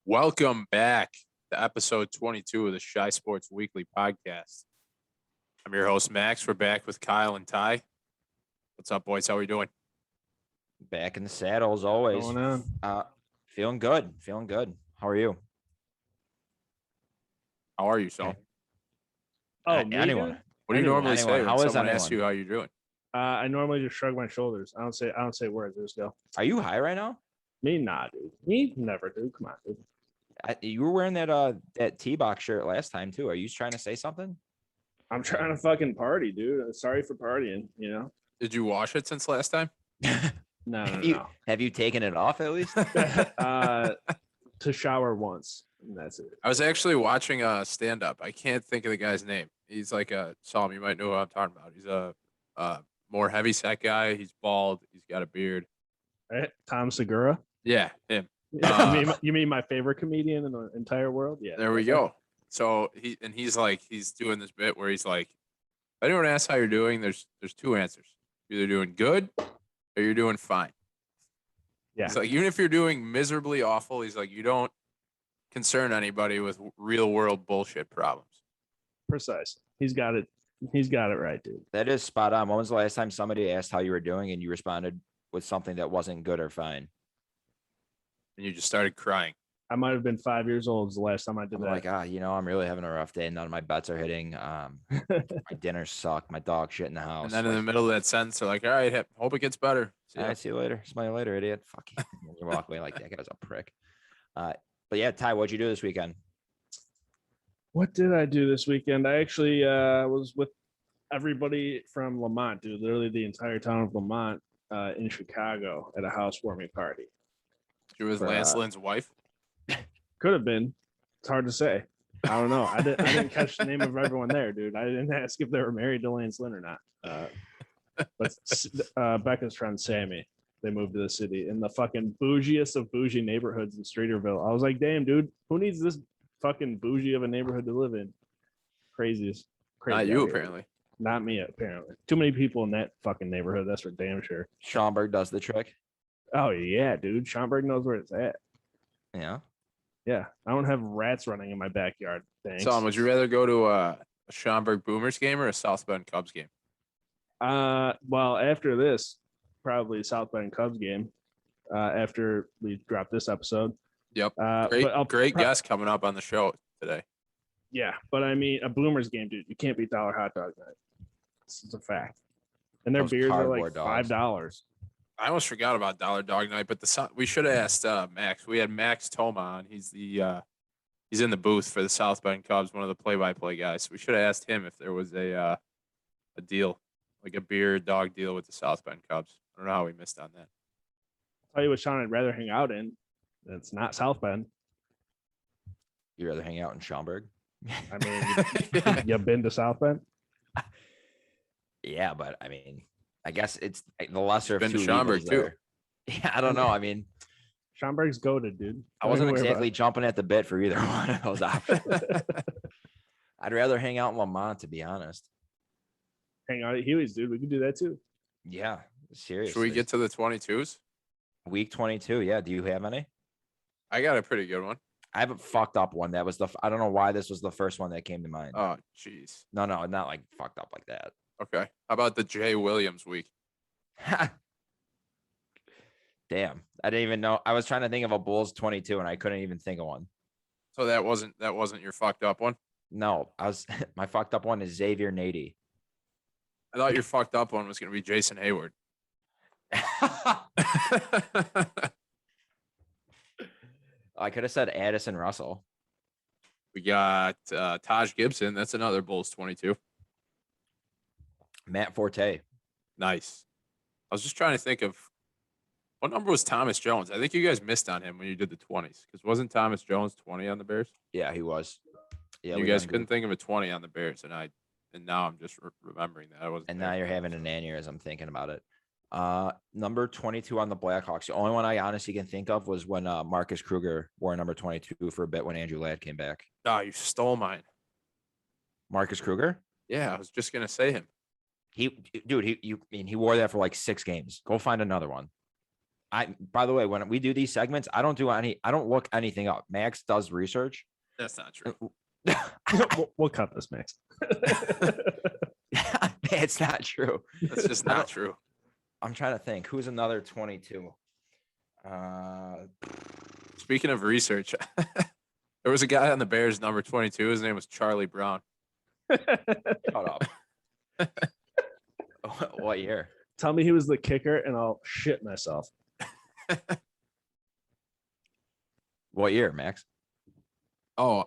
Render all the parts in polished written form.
Welcome back to episode 22 of the Shy Sports Weekly podcast. I'm your host, Max. We're back with Kyle and Ty. What's up, boys? How are we doing? Back in the saddle as always. Going on? Feeling good. How are you? How are you, son? Okay. Oh, me, anyone? dude? What do you normally say How when is someone asks anyone? you how you're doing? I normally just shrug my shoulders. I don't say words. I just go. Are you high right now? Me, nah, dude. Me, never, dude. Come on, dude. You were wearing that T-box shirt last time too. Are you trying to say something? I'm trying to fucking party, dude. Sorry for partying. You know? Did you wash it since last time? No. Have you taken it off at least? To shower once, and that's it. I was actually watching a stand-up. I can't think of the guy's name. He's like a Psalm. You might know who I'm talking about. He's a more heavy-set guy. He's bald. He's got a beard. Right? Tom Segura. Yeah, him. You mean my favorite comedian in the entire world? Yeah. There we go. So he's doing this bit where he's like, if anyone asks how you're doing, there's two answers. You're either doing good or you're doing fine. Yeah. It's like, even if you're doing miserably awful, he's like, you don't concern anybody with real world bullshit problems. Precise. He's got it. He's got it right, dude. That is spot on. When was the last time somebody asked how you were doing and you responded with something that wasn't good or fine? And you just started crying. I might have been 5 years old was the last time I did I'm that. like, I'm really having a rough day. None of my bets are hitting. My dinner sucked. My dog shit in the house. And then in the middle of that sentence, they're like, all right, hope it gets better. See ya. All right, see you later. Smile later, idiot. Fuck you. You walk away like that guy's a prick. But yeah, Ty, what'd you do this weekend? What did I do this weekend? I actually was with everybody from Lamont, dude. Literally the entire town of Lamont in Chicago at a housewarming party. You with Lance Lynn's wife? Could have been. It's hard to say. I don't know. I didn't catch the name of everyone there, dude. I didn't ask if they were married to Lance Lynn or not. But Becca's friend Sammy, they moved to the city in the fucking bougiest of bougie neighborhoods in Streeterville. I was like, damn, dude, who needs this fucking bougie of a neighborhood to live in? Craziest. Crazy. Not you, apparently. Not me, apparently. Too many people in that fucking neighborhood. That's for damn sure. Schaumburg does the trick. Oh yeah, dude. Schaumburg knows where it's at. Yeah. Yeah, I don't have rats running in my backyard. Thanks. So, would you rather go to a Schaumburg Boomers game or a South Bend Cubs game? Well, after this, probably South Bend Cubs game. After we drop this episode. Yep. But Great guest coming up on the show today. Yeah, but I mean, a Boomers game, dude. You can't beat Dollar Hot Dog Night. It's a fact. And their Those beers are like cardboard dogs. $5. I almost forgot about Dollar Dog Night, but we should have asked Max. We had Max tHoma on. He's in the booth for the South Bend Cubs, one of the play-by-play guys. So we should have asked him if there was a deal, like a beer dog deal with the South Bend Cubs. I don't know how we missed on that. I'll tell you what, Sean, I'd rather hang out in. It's not South Bend. You'd rather hang out in Schaumburg? I mean, you've been to South Bend? Yeah, but I mean, I guess it's the lesser of Been to two Schaumburg, evils too. there. Yeah, I don't know. I mean, Schaumburg's goated, dude. I wasn't exactly jumping at the bit for either one of those options. I'd rather hang out in Lamont, to be honest. Hang out at Huey's, dude. We could do that too. Yeah, seriously. Should we get to the 22s? week 22? Yeah. Do you have any? I got a pretty good one. I have a fucked up one. That was I don't know why this was the first one that came to mind. Oh, jeez. No, not like fucked up like that. Okay. How about the Jay Williams week? Damn. I didn't even know. I was trying to think of a Bulls 22 and I couldn't even think of one. So that wasn't your fucked up one? No, my fucked up one is Xavier Nady. I thought your fucked up one was going to be Jason Hayward. I could have said Addison Russell. We got Taj Gibson. That's another Bulls 22. Matt Forte. Nice. I was just trying to think of what number was Thomas Jones. I think you guys missed on him when you did the 20s because wasn't Thomas Jones 20 on the Bears? Yeah, he was. Yeah, you guys couldn't think of a 20 on the Bears, and now I'm just remembering that I wasn't. And now you're having an aneurysm thinking about it. Number 22 on the Blackhawks. The only one I honestly can think of was when Marcus Kruger wore number 22 for a bit when Andrew Ladd came back. Oh, you stole mine. Marcus Kruger? Yeah, I was just gonna say him. He wore that for like 6 games. Go find another one. By the way, when we do these segments, I don't look anything up. Max does research. That's not true. We'll cut this, Max. It's not true. That's just not true. I'm trying to think. Who's another 22? Speaking of research, there was a guy on the Bears, number 22. His name was Charlie Brown. Shut up. What year? Tell me he was the kicker, and I'll shit myself. What year, Max? Oh,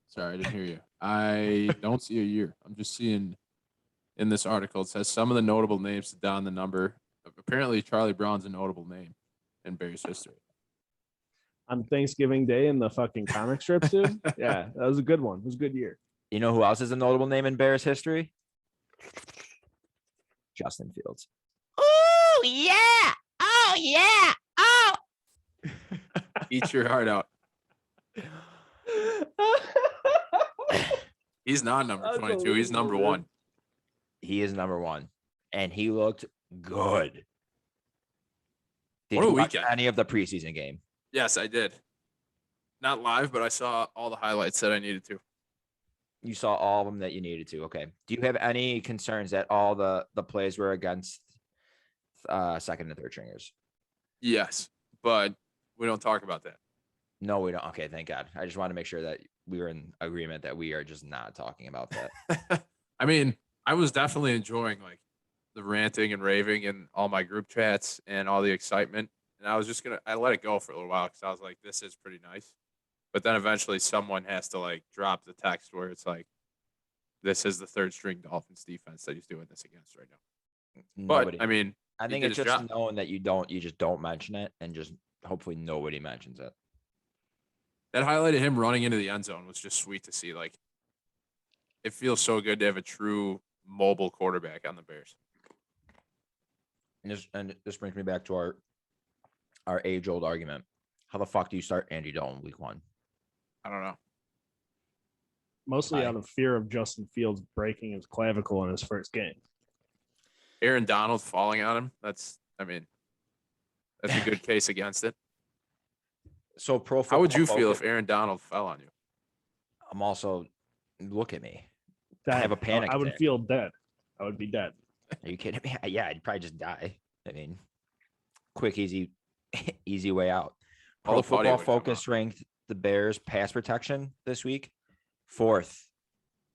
sorry, I didn't hear you. I don't see a year. I'm just seeing in this article, it says some of the notable names to don the number. Apparently, Charlie Brown's a notable name in Bears history. On Thanksgiving Day in the fucking comic strips, dude. Yeah, that was a good one. It was a good year. You know who else is a notable name in Bears history? Justin Fields. Oh, yeah. Oh, yeah. Oh. Eat your heart out. He's not number 22. He's number 1. He is number 1. And he looked good. Did What a you watch weekend. any of the preseason game? Yes, I did. Not live, but I saw all the highlights that I needed to. You saw all of them that you needed to. Okay. Do you have any concerns that all the plays were against second and third stringers? Yes, but we don't talk about that. No, we don't. Okay, thank God. I just want to make sure that we were in agreement that we are just not talking about that. I mean, I was definitely enjoying like the ranting and raving in all my group chats and all the excitement. And I was just I let it go for a little while because I was like, this is pretty nice. But then eventually someone has to like drop the text where it's like, this is the third string Dolphins defense that he's doing this against right now. Nobody. But I mean, I think it's just known that you just don't mention it, and just hopefully nobody mentions it. That highlighted him running into the end zone was just sweet to see. Like, it feels so good to have a true mobile quarterback on the Bears. And this brings me back to our age-old argument. How the fuck do you start Andy Dalton week 1? I don't know. Mostly out of fear of Justin Fields breaking his clavicle in his first game. Aaron Donald falling on him. That's a good case against it. So How would you feel if Aaron Donald fell on you? I'm also, look at me. I have a panic I would attack. feel dead. I would be dead. Are you kidding me? Yeah, I'd probably just die. I mean, quick, easy way out. All Pro the funny Football would come Focus ranked the Bears pass protection this week 4th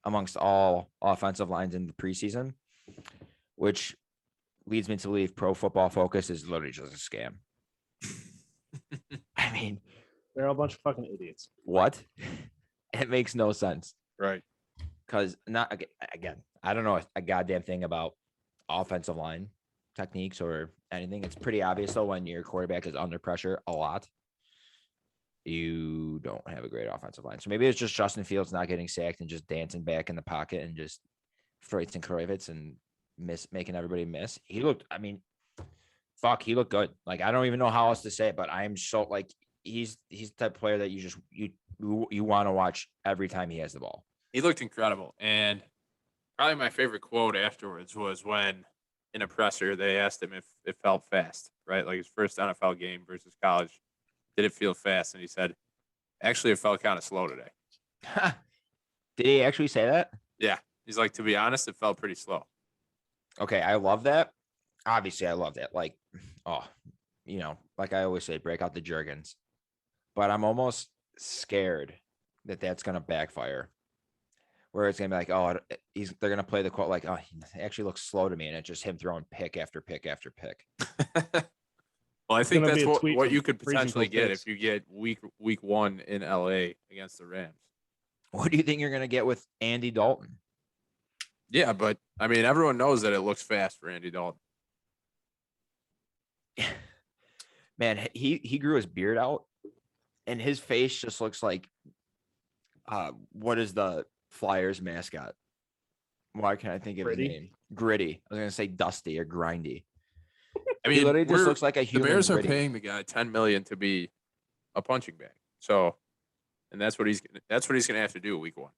amongst all offensive lines in the preseason, which leads me to believe Pro Football Focus is literally just a scam. I mean, they're a bunch of fucking idiots. what? It makes no sense. Right. Because again, I don't know a goddamn thing about offensive line techniques or anything. It's pretty obvious though when your quarterback is under pressure a lot, you don't have a great offensive line. So maybe it's just Justin Fields not getting sacked and just dancing back in the pocket and just Freitz and Kravitz and making everybody miss. He looked good. Like, I don't even know how else to say it, but I'm so like, he's the type of player that you want to watch every time he has the ball. He looked incredible. And probably my favorite quote afterwards was when in a presser, they asked him if it felt fast, right? Like his first NFL game versus college. Did it feel fast? And he said, actually, it felt kind of slow today. Did he actually say that? Yeah. He's like, to be honest, it felt pretty slow. Okay. I love that. Obviously, I love that. Like, like I always say, break out the Jergens. But I'm almost scared that that's going to backfire. Where it's going to be like, oh, they're going to play the quote like, oh, he actually looks slow to me. And it's just him throwing pick after pick after pick. Well, I think that's what you could Freezing potentially Cold get Takes. if you get week 1 in LA against the Rams. What do you think you're going to get with Andy Dalton? Yeah, but I mean, everyone knows that it looks fast for Andy Dalton. Man, he grew his beard out and his face just looks like what is the Flyers mascot? Why can't I think of his name? Gritty. I was gonna say Dusty or Grindy. I mean, he literally just looks like a the human. Bears Gritty. are paying the guy $10 million to be a punching bag. So, and that's what he's gonna have to do week 1.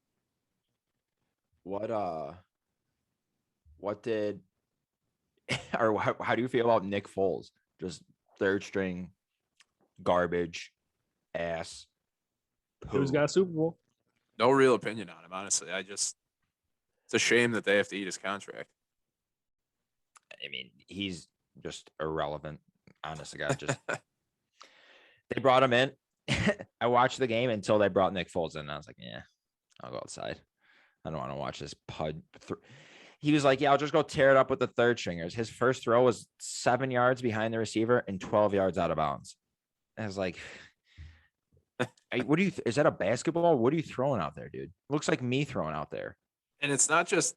What did or how do you feel about Nick Foles just third string garbage ass. Who's poo. got a Super Bowl? No real opinion on him, honestly. It's a shame that they have to eat his contract. I mean, he's just irrelevant. Honest to God, just they brought him in. I watched the game until they brought Nick Foles in. And I was like, yeah, I'll go outside. I don't want to watch this pud. He was like, yeah, I'll just go tear it up with the third stringers. His first throw was 7 yards behind the receiver and 12 yards out of bounds. I was like, what do you, is that a basketball? What are you throwing out there, dude? Looks like me throwing out there. And it's not just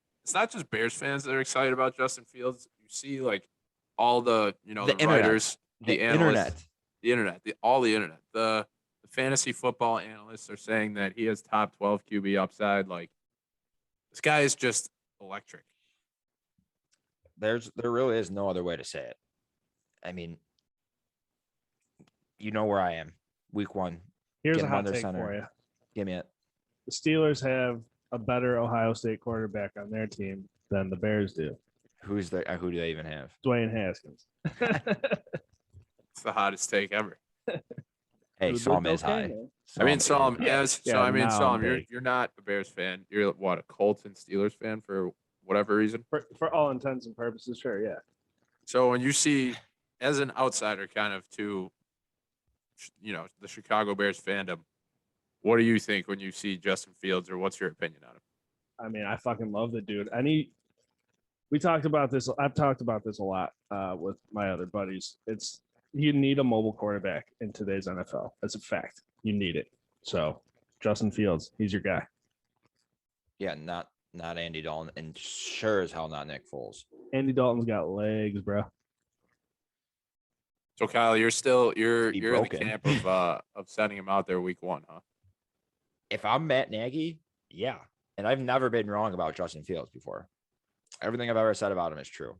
Bears fans that are excited about Justin Fields. You see, like, all the The the internet. writers, the analysts, internet. all the internet, the fantasy football analysts are saying that he has top 12 QB upside. Like, this guy is just electric. There really is no other way to say it. I mean, you know where I am. Week 1. Here's Get a him hot under take center. for you. Give me it. The Steelers have a better Ohio State quarterback on their team than the Bears do. Who do they even have? Dwayne Haskins. It's the hottest take ever. Hey, Who Psalm looked is okay, high. man. I mean, Psalm Psalm, is high. as Yeah, so I mean, now Psalm, I'm big. you're not a Bears fan. You're what, a Colts and Steelers fan for whatever reason. For all intents and purposes, sure, yeah. So when you see, as an outsider, kind of to, the Chicago Bears fandom, what do you think when you see Justin Fields, or what's your opinion on him? I mean, I fucking love the dude. We talked about this. I've talked about this a lot with my other buddies. You need a mobile quarterback in today's NFL. That's a fact. You need it. So Justin Fields, he's your guy. Yeah, not Andy Dalton, and sure as hell not Nick Foles. Andy Dalton's got legs, bro. So Kyle, you're in the broken. camp of sending him out there week 1, huh? If I'm Matt Nagy, yeah. And I've never been wrong about Justin Fields before. Everything I've ever said about him is true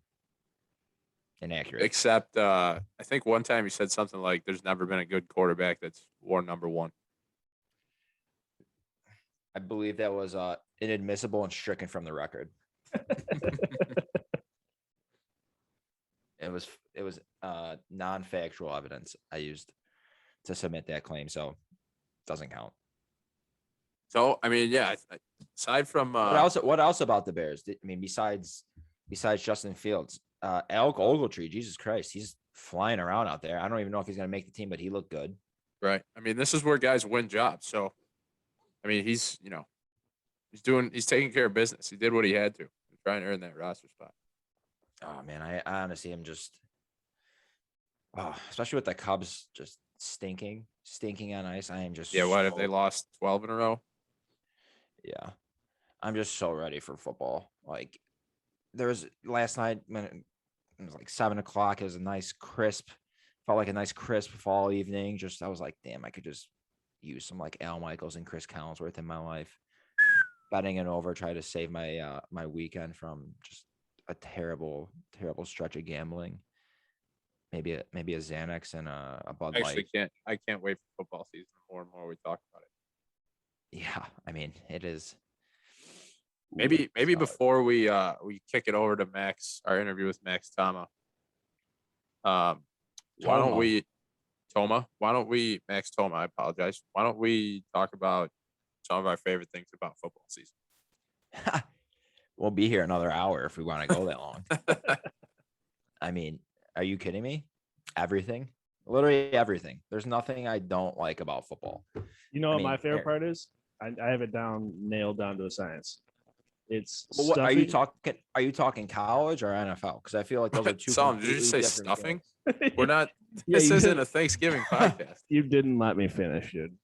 and accurate. Except I think one time you said something like, "There's never been a good quarterback that's worn number 1." I believe that was inadmissible and stricken from the record. It was non-factual evidence I used to submit that claim, so it doesn't count. So I mean, yeah. Aside from What else about the Bears? I mean, besides Justin Fields, Alec Ogletree, Jesus Christ, he's flying around out there. I don't even know if he's going to make the team, but he looked good. right? I mean, this is where guys win jobs. So, I mean, he's taking care of business. He did what he had to try and earn that roster spot. Oh man, I honestly am just, especially with the Cubs just stinking on ice. I am just What if they lost 12 in a row? Yeah, I'm just so ready for football. Like, there was last night when it was like 7:00. It was felt like a nice crisp fall evening. I was like, damn, I could just use some like Al Michaels and Chris Collinsworth in my life. Betting it over, try to save my my weekend from just a terrible stretch of gambling. Maybe a Xanax and a Bud Light. I can't wait for football season. The more and more we talk about it. Yeah, I mean, it is. Maybe before we kick it over to Max, our interview with Max tHoma. Why don't we Max tHoma? I apologize. Why don't we talk about some of our favorite things about football season? We'll be here another hour if we want to go that long. I mean, are you kidding me? Everything, literally everything. There's nothing I don't like about football. You know what my favorite part is? I have it nailed down to a science. It's what are you talking? Are you talking college or NFL? Because I feel like those are two. Did you just say stuffing? games. We're not. Yeah, this you isn't did. a Thanksgiving podcast. You didn't let me finish, dude.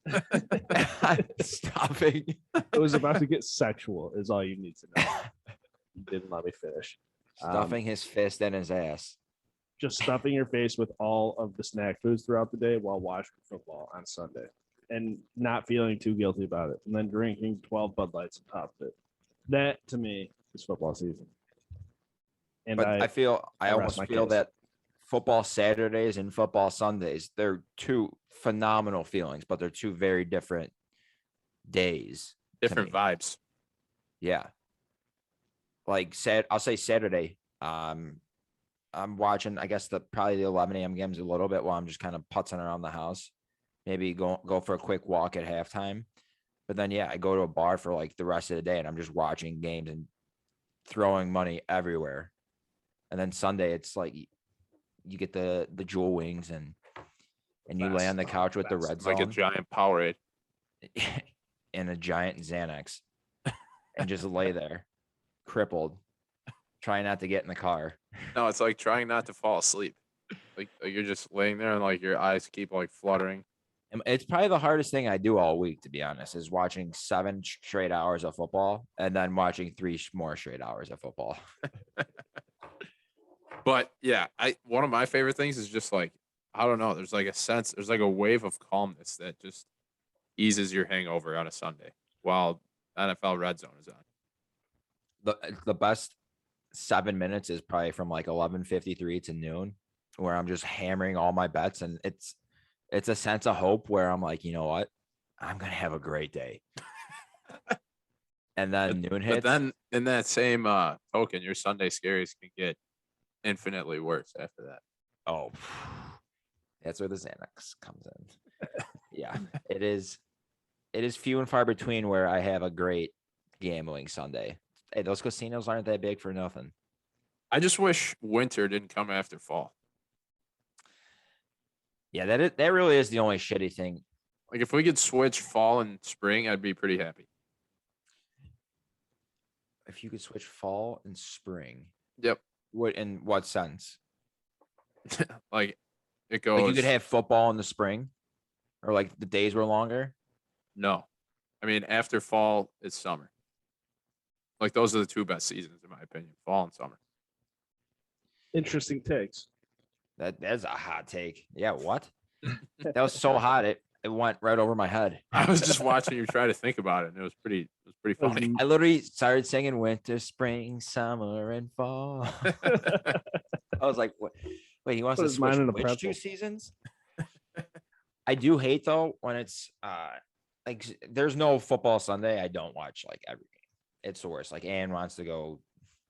Stuffing. It was about to get sexual, is all you need to know. You didn't let me finish. Stuffing his fist in his ass. Just stuffing your face with all of the snack foods throughout the day while watching football on Sunday and not feeling too guilty about it. And then drinking 12 Bud Lights on top of it. That, to me, is football season. And but I almost feel case. that football Saturdays and football Sundays, they're two phenomenal feelings, but they're two very different days. Different vibes. Yeah. Like I'll say Saturday. I'm watching, I guess probably the 11 a.m. games a little bit while I'm just kind of putzing around the house. Maybe go for a quick walk at halftime. But then I go to a bar for like the rest of the day and I'm just watching games and throwing money everywhere. And then Sunday it's like you get the jewel wings and you lay on the couch with the red zone like a giant Powerade. and a giant Xanax and just lay there crippled, trying not to get in the car. No, it's like trying not to fall asleep. Like you're just laying there and like your eyes keep like fluttering. And it's probably the hardest thing I do all week, to be honest, is watching 7 straight hours of football and then watching 3 more straight hours of football. But yeah, one of my favorite things is just like, I don't know, there's like a wave of calmness that just eases your hangover on a Sunday while NFL Red Zone is on. The best 7 minutes is probably from like 11:53 to noon, where I'm just hammering all my bets, and it's a sense of hope where I'm like, you know what, I'm gonna have a great day. And then noon hits. But then in that same token, your Sunday scaries can get infinitely worse after that. Oh, that's where the Xanax comes in. Yeah, it is few and far between where I have a great gambling Sunday. Hey, those casinos aren't that big for nothing. I just wish winter didn't come after fall. Yeah, that really is the only shitty thing. Like if we could switch fall and spring, I'd be pretty happy. If you could switch fall and spring. Yep. In what sense? Like it goes. Like you could have football in the spring, or like the days were longer. No, I mean after fall is summer. Like those are the 2 best seasons in my opinion, fall and summer. Interesting takes. That's a hot take. Yeah, what? That was so hot it went right over my head. I was just watching you try to think about it, and it was pretty funny. I literally started singing winter, spring, summer, and fall. I was like, what? Wait, he wants to switch which 2 seasons? I do hate though when it's like there's no football Sunday. I don't watch like every game. It's the worst. Like Ann wants to go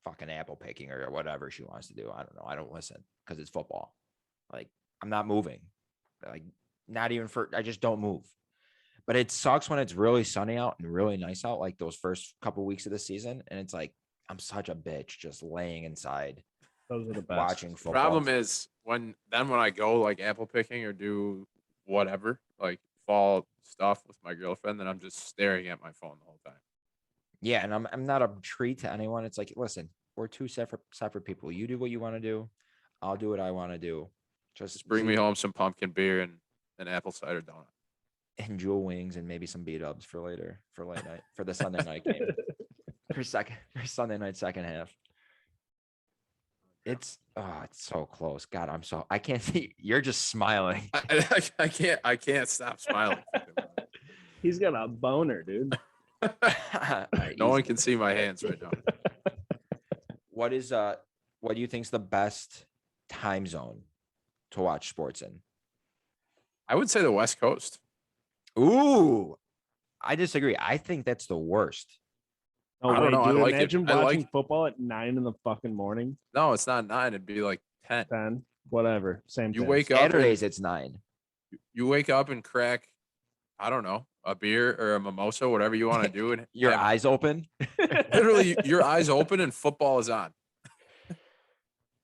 fucking apple picking or whatever she wants to do. I don't know. I don't listen because it's football. Like I'm not moving. Like not even I just don't move. But it sucks when it's really sunny out and really nice out, like those first couple weeks of the season. And it's like, I'm such a bitch just laying inside. Those are the best. Watching football. Problem is when I go like apple picking or do whatever, like fall stuff with my girlfriend, then I'm just staring at my phone the whole time. Yeah, and I'm not a treat to anyone. It's like, listen, we're 2 separate people. You do what you want to do. I'll do what I want to do. Just bring me home some pumpkin beer and an apple cider donut. And jewel wings and maybe some B-dubs for late night for the Sunday night game. for Sunday night second half. It's so close. God, I can't see. You're just smiling. I can't stop smiling. He's got a boner, dude. No one can see my hands right now. What do you think's the best time zone to watch sports in? I would say the West Coast. Ooh, I disagree. I think that's the worst. Oh, I don't know. Dude, I like imagine it. watching football at 9 in the fucking morning. No, it's not 9. It'd be like 10. 10, whatever. Same You thing. wake up. Saturdays, it's 9. You wake up and crack, I don't know, a beer or a mimosa, whatever you want to do, and Your eyes open. literally your eyes open and football is on.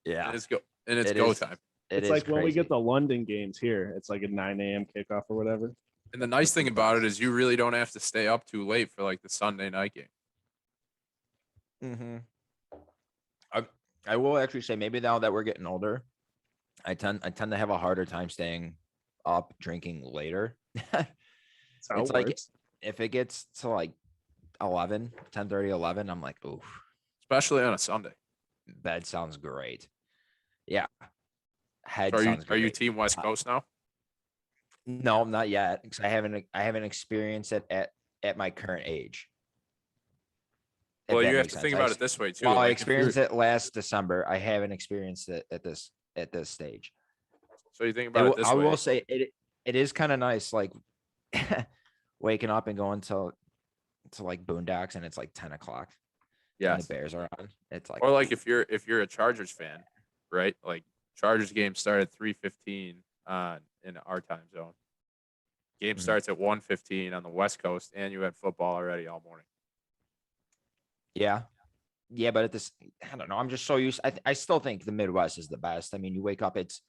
Yeah, And it's go time. It's like when we get the London games here. It's like a 9 a.m. kickoff or whatever. And the nice thing about it is you really don't have to stay up too late for like the Sunday night game. Mm-hmm. I will actually say maybe now that we're getting older, I tend to have a harder time staying up drinking later. It's like if it gets to like 10:30, 11, I'm like, oof. Especially on a Sunday. Bed sounds great. Yeah. Are you team West Coast now? No, not yet. Because I haven't experienced it at my current age. Well, you have to think about it this way too. Well, I experienced it last December. I haven't experienced it at this stage. So you think about it this way. I will say it is kind of nice, like waking up and going to like Boondocks and it's like 10 o'clock. Yeah, the Bears are on. It's like, or like if you're a Chargers fan right? Like Chargers game started 3:15 in our time zone. Game starts at 1:15 on the West Coast, and you had football already all morning. Yeah. Yeah, but I don't know. I'm just so used. I still think the Midwest is the best. I mean, you wake up, because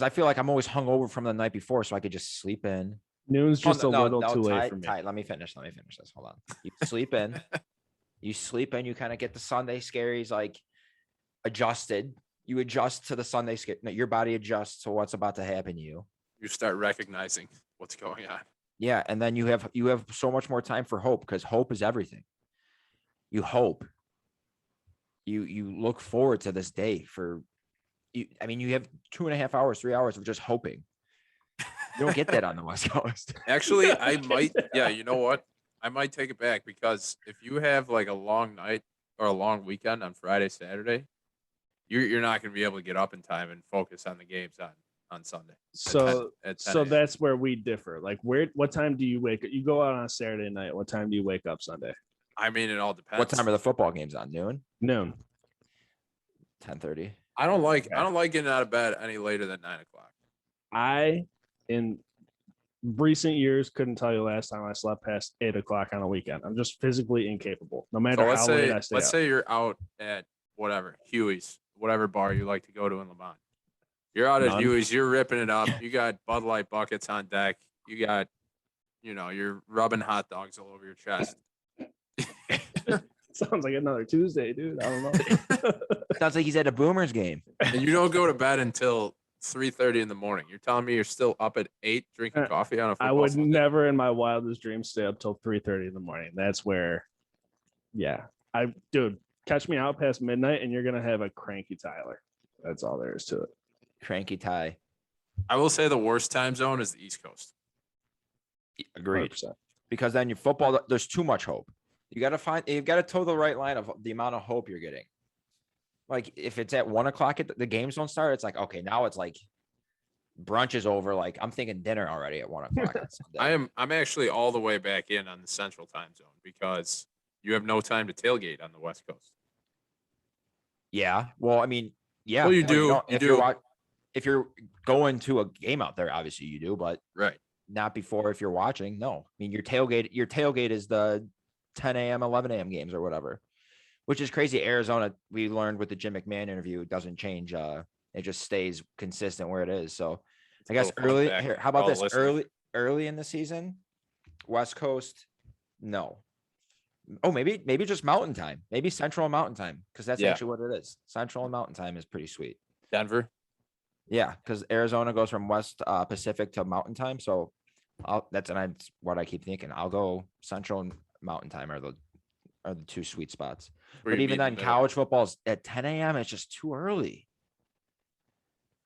I feel like I'm always hungover from the night before, so I could just sleep in. Noon's just a little too late Ty, for me. Ty, let me finish this. Hold on. You sleep in. You kind of get the Sunday scaries like adjusted. You adjust to the Sunday scare. No, your body adjusts to what's about to happen to you. You start recognizing what's going on. Yeah, and then you have so much more time for hope, because hope is everything. You hope. You look forward to this day for you. I mean, you have 2.5 hours, 3 hours of just hoping. You don't get that on the West Coast. Actually, I might. Yeah, you know what? I might take it back, because if you have like a long night or a long weekend on Friday, Saturday, you're not going to be able to get up in time and focus on the games on Sunday. So at 10 so a.m. that's where we differ. Like, what time do you wake up? You go out on a Saturday night. What time do you wake up Sunday? I mean, it all depends. What time are the football games on? Noon? Noon. 10:30. I don't like getting out of bed any later than 9 o'clock. I, in recent years, couldn't tell you last time I slept past 8 o'clock on a weekend. I'm just physically incapable, no matter how late I stay Let's up. say you're out at whatever Huey's, whatever bar you like to go to in Lamont. You're out at None. Huey's. You're ripping it up. You got Bud Light buckets on deck. You got, you're rubbing hot dogs all over your chest. Sounds like another Tuesday, dude. I don't know. Sounds like he's at a Boomers game. And you don't go to bed until 3:30 in the morning. You're telling me you're still up at 8 drinking coffee on a football I would Sunday? never in my wildest dreams stay up till 3:30 in the morning. That's where, dude, catch me out past midnight and you're gonna have a cranky Tyler. That's all there is to it. Cranky Ty. I will say the worst time zone is the East Coast. Agreed. 100%. Because then your football, there's too much hope. You've got to toe the right line of the amount of hope you're getting. Like if it's at 1 o'clock, the games don't start. It's like, okay, now it's like brunch is over. Like I'm thinking dinner already at 1 o'clock. on Sunday. I'm actually all the way back in on the Central time zone, because you have no time to tailgate on the West Coast. Yeah. Well, I mean, yeah. Well, you do. don't. You If do. if you're going to a game out there, obviously you do, but Right. not before if you're watching. No. I mean, your tailgate is the 10 a.m., 11 a.m. games or whatever, which is crazy. Arizona, we learned with the Jim McMahon interview, it doesn't change. It just stays consistent where it is. So I guess early here, how about this? Early in the season, West Coast, no. Oh, maybe just Mountain Time, maybe Central and Mountain Time, because that's actually what it is. Central and Mountain Time is pretty sweet. Denver. Yeah, because Arizona goes from West Pacific to Mountain Time, so that's what I keep thinking. I'll go Central and Mountain Time are the two sweet spots. But even then, college football's at 10 a.m. It's just too early.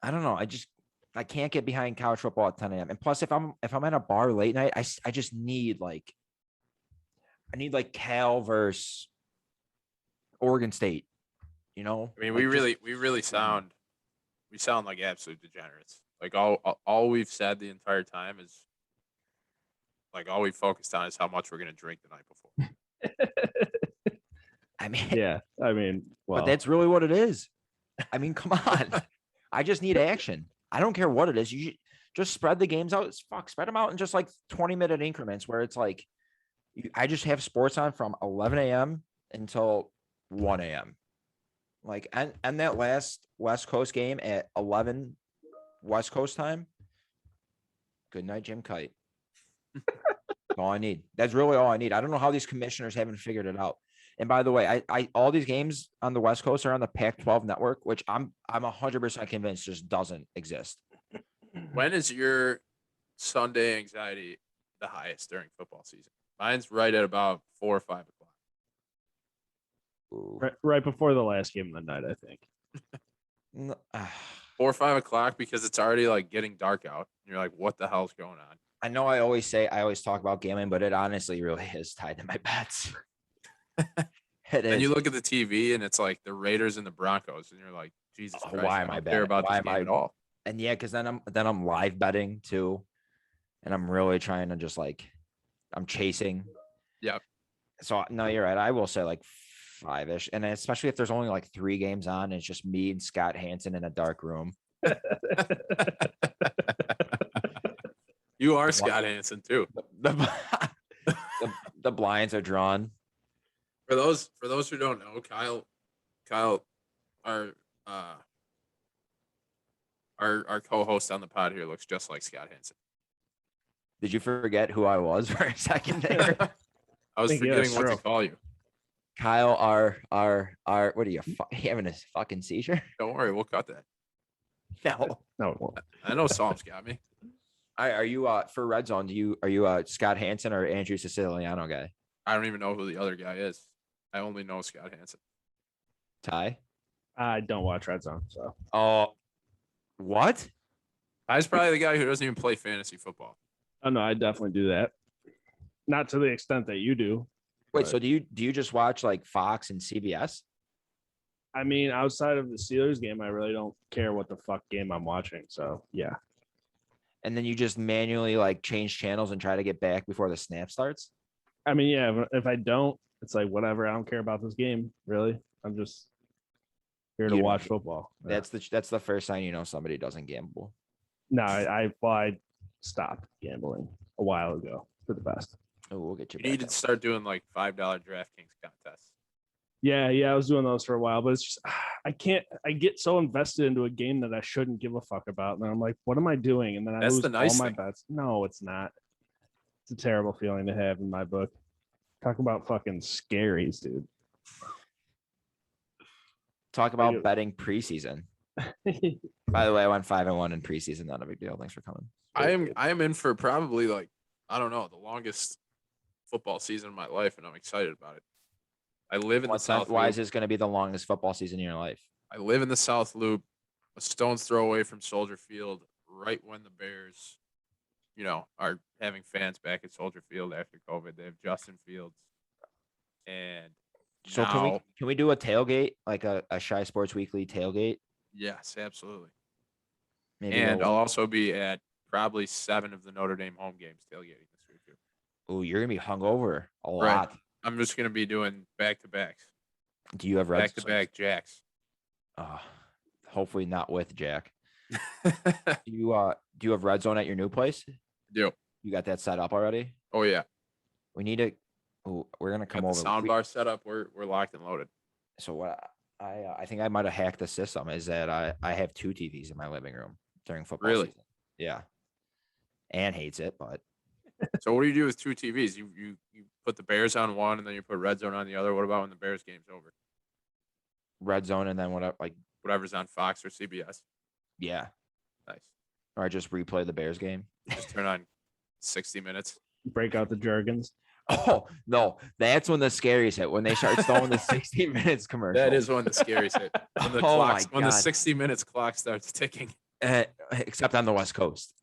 I don't know. I can't get behind college football at 10 a.m. And plus, if I'm at a bar late night, I just need like Cal versus Oregon State. I mean, we sound like absolute degenerates. Like all we've said the entire time is like all we focused on is how much we're gonna drink the night before. But that's really what it is. I mean, come on. I just need action. I don't care what it is. You just spread the games out. Spread them out in just like 20-minute increments where it's like I just have sports on from 11 a.m. until 1 a.m. Like, and that last West Coast game at 11 West Coast time. Good night, Jim Kite. All I need. That's really all I need. I don't know how these commissioners haven't figured it out. And by the way, I all these games on the West Coast are on the Pac-12 network, which I'm 100% convinced just doesn't exist. When is your Sunday anxiety the highest during football season? Mine's right at about 4 or 5 o'clock. Right before the last game of the night, I think. 4 or 5 o'clock, because it's already like getting dark out. And you're like, what the hell's going on? I know I always talk about gambling, but it honestly really is tied to my bets. And you look at the TV and it's like the Raiders and the Broncos, and you're like, Jesus Christ, why am I care about this game at all? And yeah, because then I'm live betting too, and I'm really trying to just like I'm chasing. Yep. So no, you're right. I will say like 5-ish. And especially if there's only like 3 games on, and it's just me and Scott Hansen in a dark room. You are Scott Hansen too. The, the blinds are drawn. For those who don't know, Kyle, our co-host on the pod here looks just like Scott Hansen. Did you forget who I was for a second there? I was forgetting what to call you. Kyle, our what are you having a fucking seizure? Don't worry, we'll cut that. No, it won't. I know Psalm's got me. Are you for Red Zone? Are you Scott Hansen or Andrew Siciliano guy? I don't even know who the other guy is. I only know Scott Hansen. Ty? I don't watch Red Zone, so. Oh, what? Ty's probably the guy who doesn't even play fantasy football. Oh no, I definitely do that. Not to the extent that you do. Wait, but, so do you just watch like Fox and CBS? I mean, outside of the Steelers game, I really don't care what the fuck game I'm watching. So yeah. And then you just manually like change channels and try to get back before the snap starts? I mean, yeah, if I don't, it's like whatever. I don't care about this game, really. I'm just here to watch football. Yeah. That's the first sign you know somebody doesn't gamble. No, I stopped gambling a while ago for the best. Oh, we'll get you. You need to start doing like $5 DraftKings contests. Yeah, I was doing those for a while, but it's just I get so invested into a game that I shouldn't give a fuck about. And I'm like, what am I doing? And then I lose all my bets. No, it's not. It's a terrible feeling to have in my book. Talk about fucking scaries, dude. Talk about betting preseason. By the way, I went 5-1 in preseason. Not a big deal. Thanks for coming. I am in for probably like, I don't know, the longest football season of my life, and I'm excited about it. I live in the South. Why is this going to be the longest football season in your life? I live in the South Loop, a stone's throw away from Soldier Field, right when the Bears, are having fans back at Soldier Field after COVID. They have Justin Fields, and so can we do a tailgate, like a Shy Sports Weekly tailgate? Yes, absolutely. Maybe and I'll also be at probably 7 of the Notre Dame home games tailgating this week too. Oh, you're gonna be hungover a lot. Right. I'm just gonna be doing back-to-backs. Do you have back-to-back Jacks? Hopefully not with Jack. Do you have Red Zone at your new place? Do. You got that set up already? Oh yeah. We need to. Oh, we're gonna come over. The sound bar set up. We're locked and loaded. So what I think I might have hacked the system is that I have 2 TVs in my living room during football season. Yeah. Ann hates it, but. So what do you do with 2 TVs? You put the Bears on one, and then you put Red Zone on the other. What about when the Bears game's over? Red Zone, and then whatever's on Fox or CBS. Yeah. Nice. Or I just replay the Bears game. Just turn on 60 minutes. Break out the Jergens. Oh no, that's when the scaries hit. When they start throwing the 60 minutes commercial. That is when the scaries hit. When the when the 60 minutes clock starts ticking. Except on the West Coast.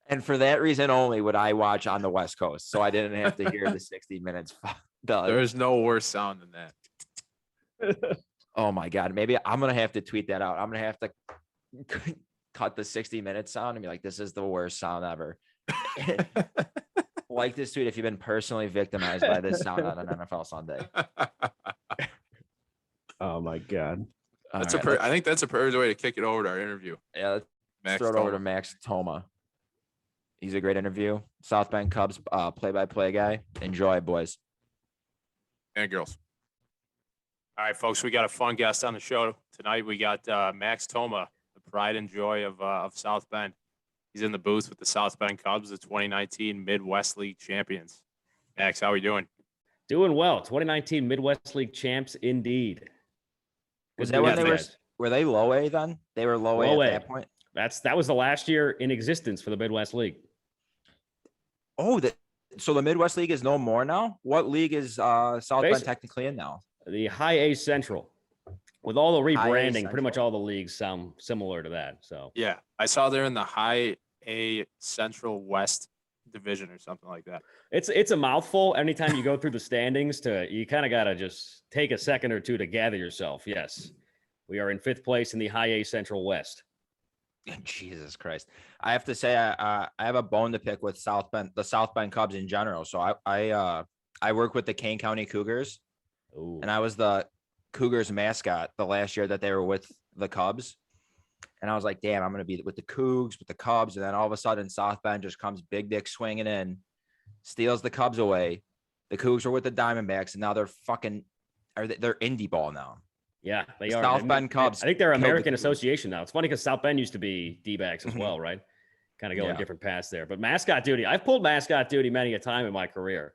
And for that reason only would I watch on the West Coast, so I didn't have to hear the 60 minutes. There's no worse sound than that. Oh my God. Maybe I'm going to have to tweet that out. I'm going to have to cut the 60-minute sound and be like, this is the worst sound ever. Like this tweet if you've been personally victimized by this sound on an NFL Sunday. Oh my God. I think that's a perfect way to kick it over to our interview. Yeah. Let's throw it over to Max tHoma. He's a great interview. South Bend Cubs play-by-play guy. Enjoy, boys. And girls. All right, folks, we got a fun guest on the show tonight. We got Max tHoma, the pride and joy of South Bend. He's in the booth with the South Bend Cubs, the 2019 Midwest League champions. Max, how are we doing? Doing well. 2019 Midwest League champs, indeed. Was that when were they low A then? They were low A at that point? That was the last year in existence for the Midwest League. Oh, so the Midwest League is no more now? What league is South Bend technically in now? The High A Central. With all the rebranding, pretty much all the leagues sound similar to that. So yeah, I saw they're in the High A Central West division or something like that. It's a mouthful. Anytime you go through the standings, you kind of got to just take a second or two to gather yourself. Yes, we are in 5th place in the High A Central West. Jesus Christ. I have to say, I have a bone to pick with the South Bend Cubs in general. So I work with the Kane County Cougars Ooh. and I was the Cougars mascot the last year that they were with the Cubs. And I was like, damn, I'm going to be with the Cougs, with the Cubs. And then all of a sudden, South Bend just comes big dick swinging in, steals the Cubs away. The Cougs were with the Diamondbacks, and now they're they're indie ball now. Yeah, they The are. South Bend Cubs I think they're killed the American Cougars. Association now. It's funny because South Bend used to be D-backs as Mhm. well, right? Kind of going Yeah. different paths there. But mascot duty, I've pulled mascot duty many a time in my career.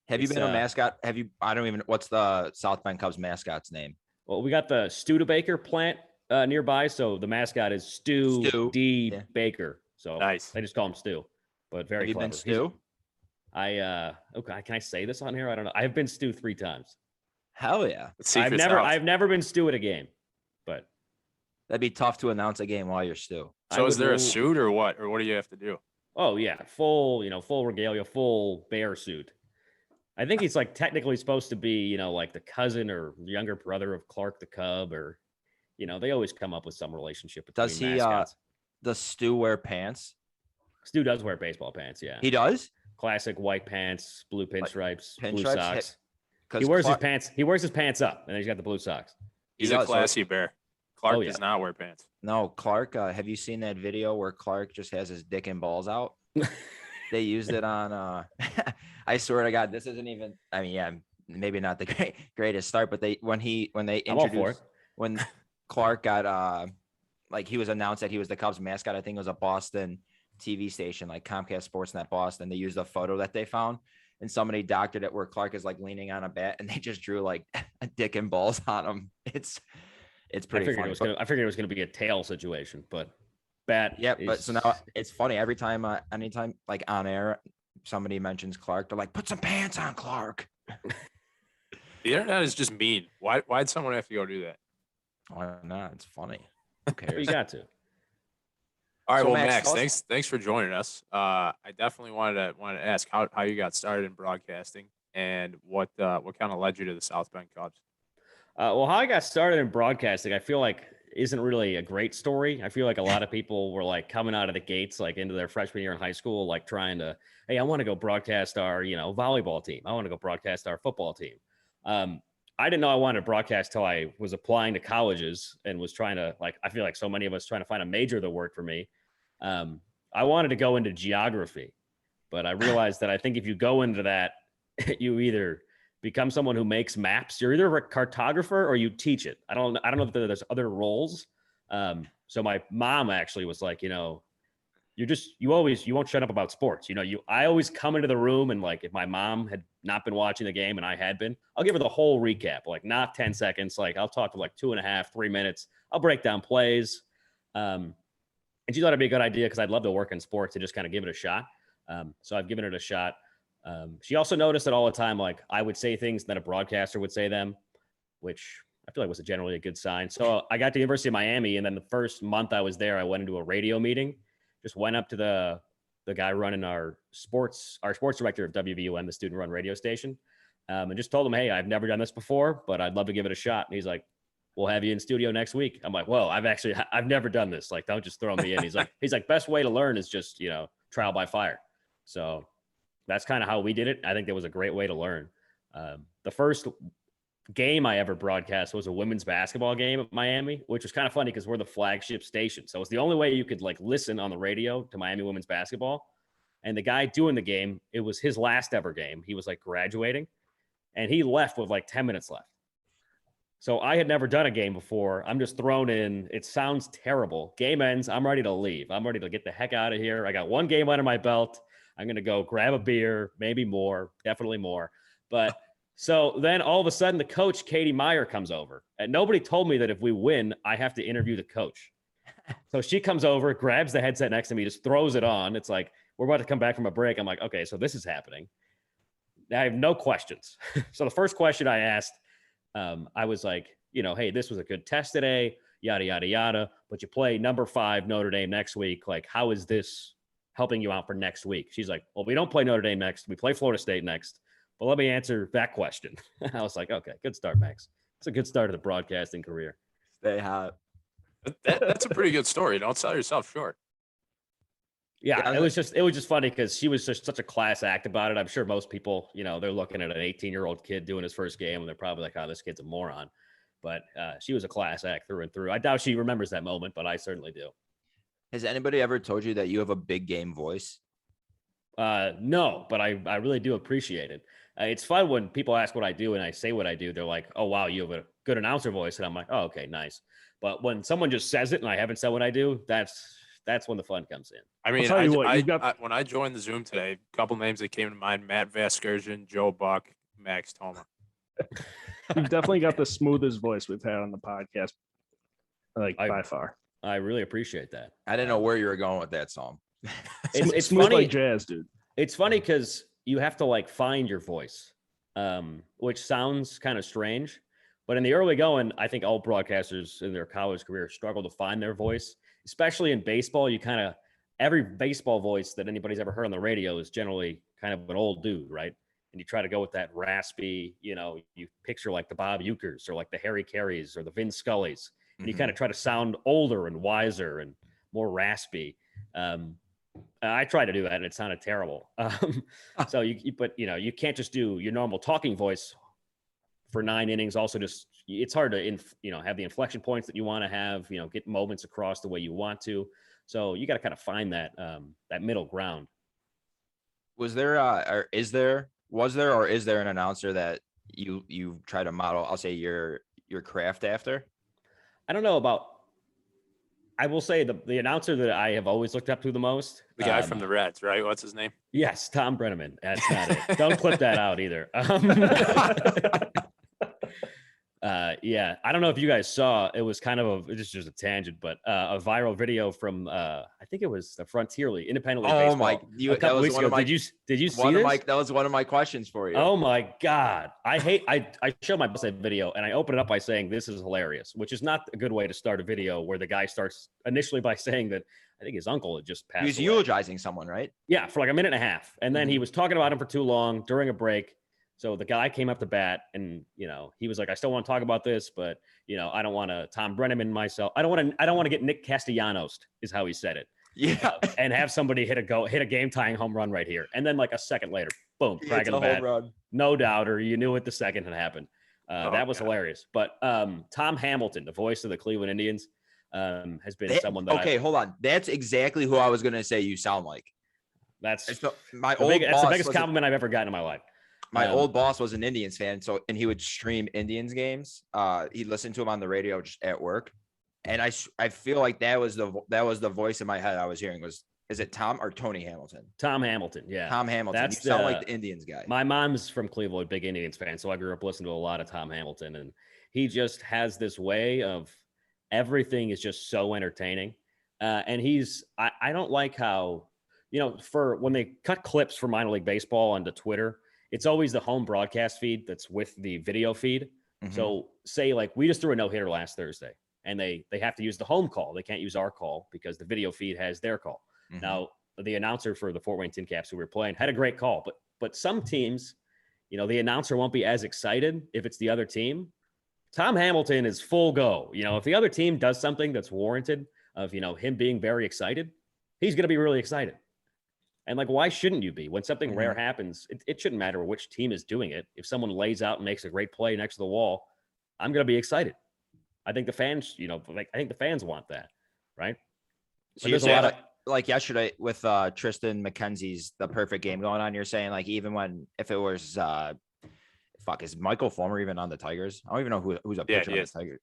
Have you It's, been a mascot? I don't even, what's the South Bend Cubs mascot's name? Well, we got the Studebaker plant nearby, so the mascot is Stu D. Yeah. Baker. So Nice. they just call him Stu, but very Have you clever. been Stu? Okay, can I say this on here? I don't know. I've been Stu 3 times. Hell yeah. The secret's out. I've never been Stu at a game, but That'd be tough to announce a game while you're Stu. So is there a roll- suit or what? Or what do you have to do? Oh yeah, full regalia, full bear suit. I think he's like technically supposed to be, like the cousin or younger brother of Clark the Cub, or they always come up with some relationship between Does he, mascots. Does Stu wear pants? Stu does wear baseball pants, yeah. He does? Classic white pants, blue pinstripes, blue pinstripes? socks. He 'Cause wears Clark- his pants. He wears his pants up, and then he's got the blue socks. He's He a does, so- classy bear. Clark Oh, yeah. does not wear pants. No, Clark, have you seen that video where Clark just has his dick and balls out? They used it on I swear to God, this isn't even, I mean, yeah, maybe not the greatest start, but when they I'm all for introduced, when Clark got like he was announced that he was the Cubs mascot, I think it was a Boston TV station, like Comcast Sportsnet Boston. They used a photo that they found, and somebody doctored it where Clark is like leaning on a bat, and they just drew like a dick and balls on him. It's pretty funny. I figured it was gonna be a tail situation, but bat. Yeah, but is- so now it's funny every time, anytime like on air, somebody mentions Clark, they're like, "Put some pants on, Clark." The internet is just mean. Why'd someone have to go do that? Why not? It's funny. Who you cares? got to. All right, So, well, Max, Max, tell us- thanks for joining us. I definitely wanted to ask how you got started in broadcasting and what kind of led you to the South Bend Cubs. Well, how I got started in broadcasting, I feel like isn't really a great story. I feel like a lot of people were like coming out of the gates, like into their freshman year in high school, like trying to, hey, I want to go broadcast our, volleyball team. I want to go broadcast our football team. I didn't know I wanted to broadcast till I was applying to colleges and was trying to, like, I feel like so many of us trying to find a major that worked for me. I wanted to go into geography, but I realized that I think if you go into that, you either become someone who makes maps. You're either a cartographer or you teach it. I don't know if there's other roles. So my mom actually was like, you won't shut up about sports. I always come into the room and like, if my mom had not been watching the game and I had been, I'll give her the whole recap, like not 10 seconds. Like I'll talk for like 2.5, 3 minutes. I'll break down plays. And she thought it'd be a good idea because I'd love to work in sports to just kind of give it a shot. So I've given it a shot. She also noticed that all the time, like I would say things that a broadcaster would say them, which I feel like was generally a good sign. So I got to the University of Miami, and then the first month I was there, I went into a radio meeting, just went up to the guy running our sports director of WVUM, the student run radio station, and just told him, hey, I've never done this before, but I'd love to give it a shot. And he's like, we'll have you in studio next week. I'm like, whoa, I've never done this. Like, don't just throw me in. He's like, best way to learn is just, trial by fire. So that's kind of how we did it. I think that was a great way to learn. The first game I ever broadcast was a women's basketball game at Miami, which was kind of funny because we're the flagship station. So it's the only way you could like listen on the radio to Miami women's basketball. And the guy doing the game, it was his last ever game. He was like graduating and he left with like 10 minutes left. So I had never done a game before. I'm just thrown in. It sounds terrible. Game ends. I'm ready to leave. I'm ready to get the heck out of here. I got one game under my belt. I'm going to go grab a beer, maybe more, definitely more. But so then all of a sudden the coach, Katie Meyer, comes over and nobody told me that if we win, I have to interview the coach. So she comes over, grabs the headset next to me, just throws it on. It's like, we're about to come back from a break. I'm like, okay, so this is happening. I have no questions. So the first question I asked, I was like, hey, this was a good test today, yada, yada, yada. But you play number 5 Notre Dame next week. Like, how is this helping you out for next week? She's like, well, we don't play Notre Dame next. We play Florida State next. But let me answer that question. I was like, okay, good start, Max. It's a good start of the broadcasting career. Stay hot. That's a pretty good story. Don't sell yourself short. Yeah, it was just funny because she was just such a class act about it. I'm sure most people, they're looking at an 18-year-old kid doing his first game and they're probably like, oh, this kid's a moron. But she was a class act through and through. I doubt she remembers that moment, but I certainly do. Has anybody ever told you that you have a big game voice? No, but I really do appreciate it. It's fun when people ask what I do and I say what I do. They're like, oh, wow, you have a good announcer voice. And I'm like, oh, okay, nice. But when someone just says it and I haven't said what I do, that's when the fun comes in. I mean, tell you what, when I joined the Zoom today, a couple names that came to mind: Matt Vasgersian, Joe Buck, Max tHoma. You've definitely got the smoothest voice we've had on the podcast, by far. I really appreciate that. I didn't know where you were going with that song. It's smooth funny, like jazz, dude. It's funny because you have to find your voice, which sounds kind of strange. But in the early going, I think all broadcasters in their college career struggle to find their voice, especially in baseball. Every baseball voice that anybody's ever heard on the radio is generally kind of an old dude, right? And you try to go with that raspy, you picture like the Bob Ukers or like the Harry Careys or the Vin Scullys. And you kind of try to sound older and wiser and more raspy. I tried to do that and it sounded terrible. So you can't just do your normal talking voice for 9 innings. Also, it's hard to have the inflection points that you want to have. Get moments across the way you want to. So you got to kind of find that middle ground. Was there an announcer that you try to model? I'll say your craft after. I don't know about. I will say the announcer that I have always looked up to the most. The guy from the Reds, right? What's his name? Yes, Tom Brenneman. That's not it. Don't clip that out either. Yeah, I don't know if you guys saw. It was kind of it's just a tangent, but a viral video from I think it was the Frontier League, independent league baseball. My! That was one of my. Did you see this? That was one of my questions for you. Oh my God! I showed my boss that video and I opened it up by saying this is hilarious, which is not a good way to start a video where the guy starts initially by saying that I think his uncle had just passed. He was away. eulogizing someone, right? Yeah, for like a minute and a half, and then he was talking about him for too long during a break. So the guy came up to bat and, he was like, I still want to talk about this, but, I don't want to Tom Brenneman myself. I don't want to get Nick Castellanos is how he said it. Yeah. And have somebody hit a game tying home run right here. And then like a second later, boom, crack in the bat. Run. No doubter. You knew it the second had happened. That was hilarious. But Tom Hamilton, the voice of the Cleveland Indians, has been someone that hold on. That's exactly who I was going to say you sound like. That's the biggest compliment I've ever gotten in my life. My old boss was an Indians fan, and he would stream Indians games. He'd listen to him on the radio just at work, and I feel like that was the voice in my head I was hearing is it Tom or Tony Hamilton? Tom Hamilton, yeah. Tom Hamilton. You sound like the Indians guy. My mom's from Cleveland, big Indians fan, so I grew up listening to a lot of Tom Hamilton, and he just has this way of everything is just so entertaining, and I don't like how for when they cut clips for minor league baseball onto Twitter. It's always the home broadcast feed that's with the video feed. Mm-hmm. So say we just threw a no-hitter last Thursday and they have to use the home call. They can't use our call because the video feed has their call. Mm-hmm. Now, the announcer for the Fort Wayne Tin Caps who we were playing had a great call, but some teams, the announcer won't be as excited if it's the other team. Tom Hamilton is full go. If the other team does something that's warranted of, him being very excited, he's going to be really excited. And why shouldn't you be? When something rare happens, it shouldn't matter which team is doing it. If someone lays out and makes a great play next to the wall, I'm going to be excited. I think the fans, I think the fans want that, right? So there's a lot of yesterday with Tristan McKenzie's The Perfect Game going on. You're saying even if it was is Michael Fulmer even on the Tigers? I don't even know who's a pitcher on the Tigers.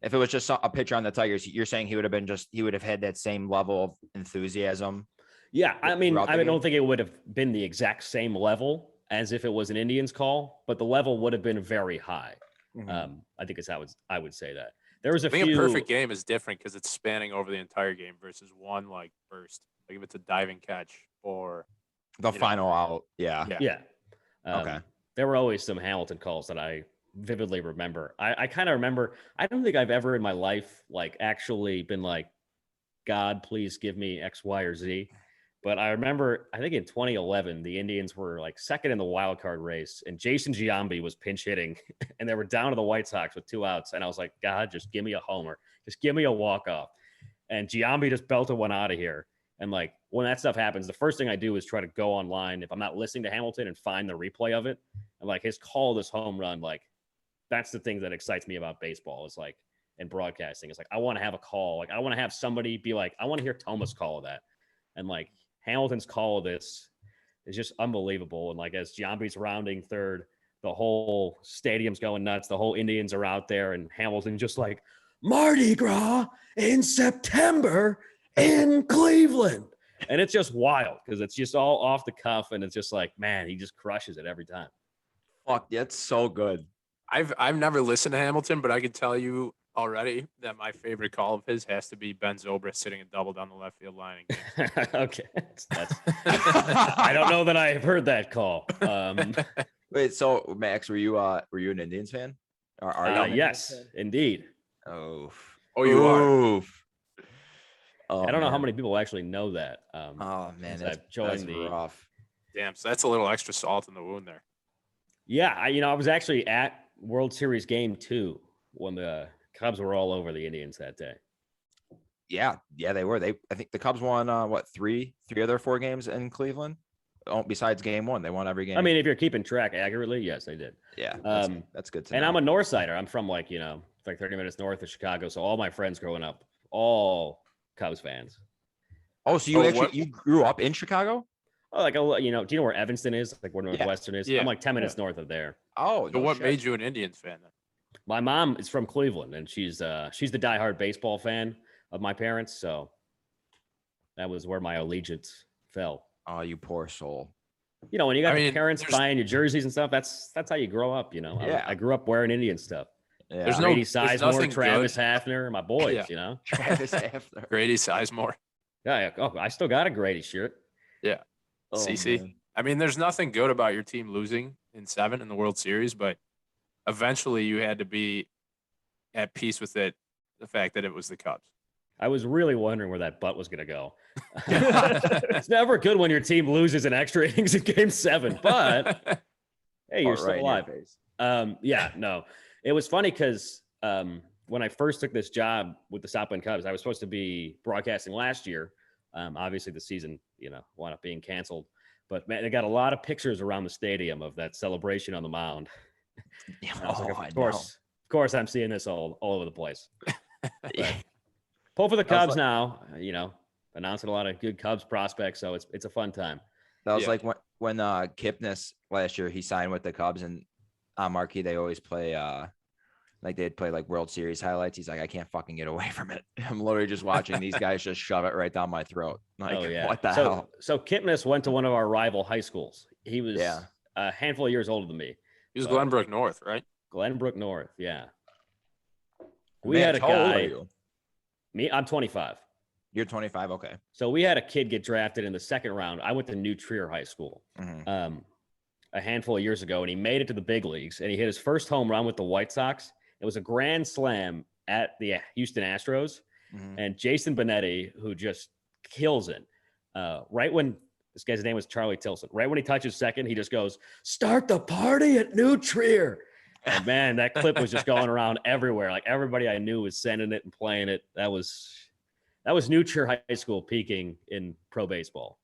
If it was just a pitcher on the Tigers, you're saying he would have had that same level of enthusiasm. Yeah, I mean, I don't think it would have been the exact same level as if it was an Indians call, but the level would have been very high. Mm-hmm. I think it's how I would say that. There was a perfect game is different because it's spanning over the entire game versus one burst. If it's a diving catch or the final out. Yeah. Okay. There were always some Hamilton calls that I vividly remember. I kind of remember. I don't think I've ever in my life actually been God, please give me X, Y, or Z. But I remember, I think in 2011, the Indians were second in the wild card race, and Jason Giambi was pinch hitting, and they were down to the White Sox with 2 outs. And I was like, God, just give me a homer, just give me a walk off. And Giambi just belted one out of here. And like when that stuff happens, the first thing I do is try to go online if I'm not listening to Hamilton and find the replay of it. And like his call, this home run, like that's the thing that excites me about baseball is like, and broadcasting. It's like, I want to have a call. Like I want to have somebody be like, I want to hear Thomas call of that. And like Hamilton's call of this is just unbelievable. And like, as Giambi's rounding third, the whole stadium's going nuts. The whole Indians are out there and Hamilton just like Mardi Gras in September in Cleveland. And it's just wild because it's just all off the cuff. And it's just like, man, he just crushes it every time. Fuck, that's so good. I've never listened to Hamilton, but I can tell you already that my favorite call of his has to be Ben Zobrist sitting a double down the left field line. Okay. I don't know that I've heard that call. Wait, so Max, were you an Indians fan? Or are you? Yes, indeed. Oh, you are. Oh, I don't know how man. many people actually know that. Oh man, since that's, I've joined that's the rough. Damn, so that's a little extra salt in the wound there. Yeah, I was actually at World Series Game 2 when the Cubs were all over the Indians that day. Yeah, they were. I think the Cubs won three of their 4 games in Cleveland. Oh, besides game 1, they won every game. I mean, if you're keeping track accurately, yes, they did. yeah, that's good to And know. I'm a North Sider. I'm from like 30 minutes north of Chicago. So all my friends growing up, all Cubs fans. Oh, so you grew up in Chicago? Oh, like, do you know where Evanston is? Like where Northwestern is? Yeah. I'm like 10 minutes north of there. Oh, So what made you an Indians fan then? My mom is from Cleveland, and she's the diehard baseball fan of my parents. So that was where my allegiance fell. Oh, you poor soul. When you got parents there's- buying your jerseys and stuff, that's how you grow up. Yeah. I grew up wearing Indian stuff. Yeah. There's Grady there's nothing Sizemore, Travis good. Hafner, my boys. Yeah. Travis after. Grady Sizemore, Yeah. Oh, I still got a Grady shirt. Oh, CC. man. I mean, there's nothing good about your team losing in 7 in the World Series, but eventually you had to be at peace with it, the fact that it was the Cubs. I was really wondering where that butt was going to go. It's never good when your team loses in extra innings in Game 7, but hey, you're Right still in your alive. face. Yeah, no, it was funny because when I first took this job with the South Bend Cubs, I was supposed to be broadcasting last year. Obviously, the season, wound up being canceled. But man, they got a lot of pictures around the stadium of that celebration on the mound. And I was like, of course, I'm seeing this all over the place. But pull for the Cubs now. Announcing a lot of good Cubs prospects, so it's a fun time. That was like when Kipnis last year, he signed with the Cubs, and on Marquee they always play they'd play like World Series highlights. He's like, I can't fucking get away from it. I'm literally just watching these guys just shove it right down my throat. Like, Oh yeah. what the hell? So Kipnis went to one of our rival high schools. He was a handful of years older than me. He was Glenbrook North, right? Glenbrook North, yeah. We Man, had a how old are guy. you? Me, I'm 25. You're 25. Okay. So we had a kid get drafted in the second round. I went to New Trier High School Mhm. a handful of years ago, and he made it to the big leagues. And he hit his first home run with the White Sox. It was a grand slam at the Houston Astros. Mhm. And Jason Benetti, who just kills it, right when this guy's name was Charlie Tilson, right when he touches second, he just goes, "Start the party at New Trier." And man, that clip was just going around everywhere. Like everybody I knew was sending it and playing it. That was New Trier High School peaking in pro baseball.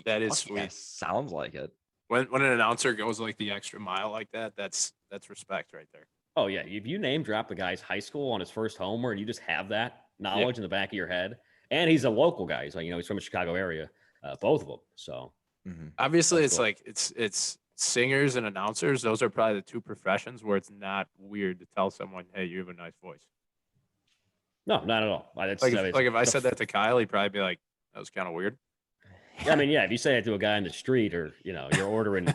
That is Fuck yeah, sweet. sounds like it. When an announcer goes like the extra mile like that, that's respect right there. Oh yeah, if you name drop the guy's high school on his first homer and you just have that knowledge in the back of your head, and he's a local guy, he's like he's from the Chicago area, both of them. So Mhm. Obviously, That's it's cool. like it's singers and announcers. Those are probably the 2 professions where it's not weird to tell someone, "Hey, you have a nice voice." no, not at all. It's, Like, I mean, if I the said that to Kyle, he'd probably be like, "That was kind of weird." I mean, yeah, if you say it to a guy in the street or, you're ordering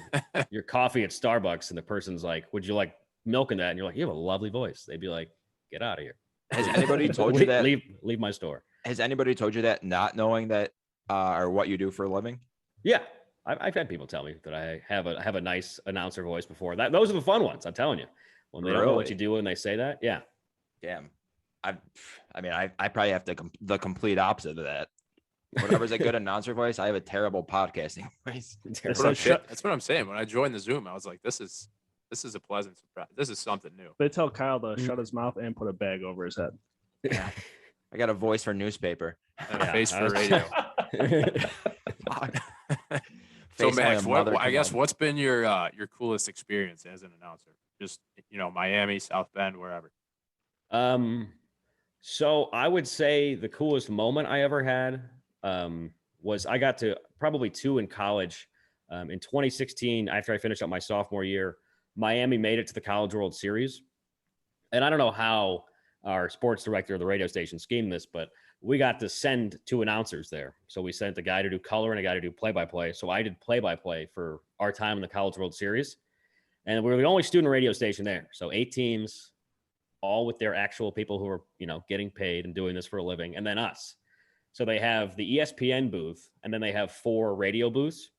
your coffee at Starbucks and the person's like, "Would you like milk in that?" And you're like, "You have a lovely voice." They'd be like, "Get out of here." Has anybody told you that? Leave my store. Has anybody told you that not knowing that or what you do for a living? Yeah. I've had people tell me that I have a nice announcer voice before. Those are the fun ones, I'm telling you. When they don't know what Really? you do and they say that. Yeah. Damn. I probably have the complete opposite of that. Whatever's a good announcer voice, I have a terrible podcasting voice. That's what I'm saying. When I joined the Zoom, I was like, "This is a pleasant surprise. This is something new." They tell Kyle to shut his mouth and put a bag over his head. I got a voice for newspaper. And a face for I was- radio. So Face Max, my mother I guess come what's been your coolest experience as an announcer? Just Miami, South Bend, wherever. So I would say the coolest moment I ever had was I got to probably 2 in college. In 2016, after I finished up my sophomore year, Miami made it to the College World Series. And I don't know how our sports director of the radio station schemed this, but we got to send 2 announcers there. So we sent a guy to do color and a guy to do play-by-play. So I did play-by-play for our time in the College World Series. And we were the only student radio station there. So 8 teams, all with their actual people who are, getting paid and doing this for a living, and then us. So they have the ESPN booth, and then they have 4 radio booths,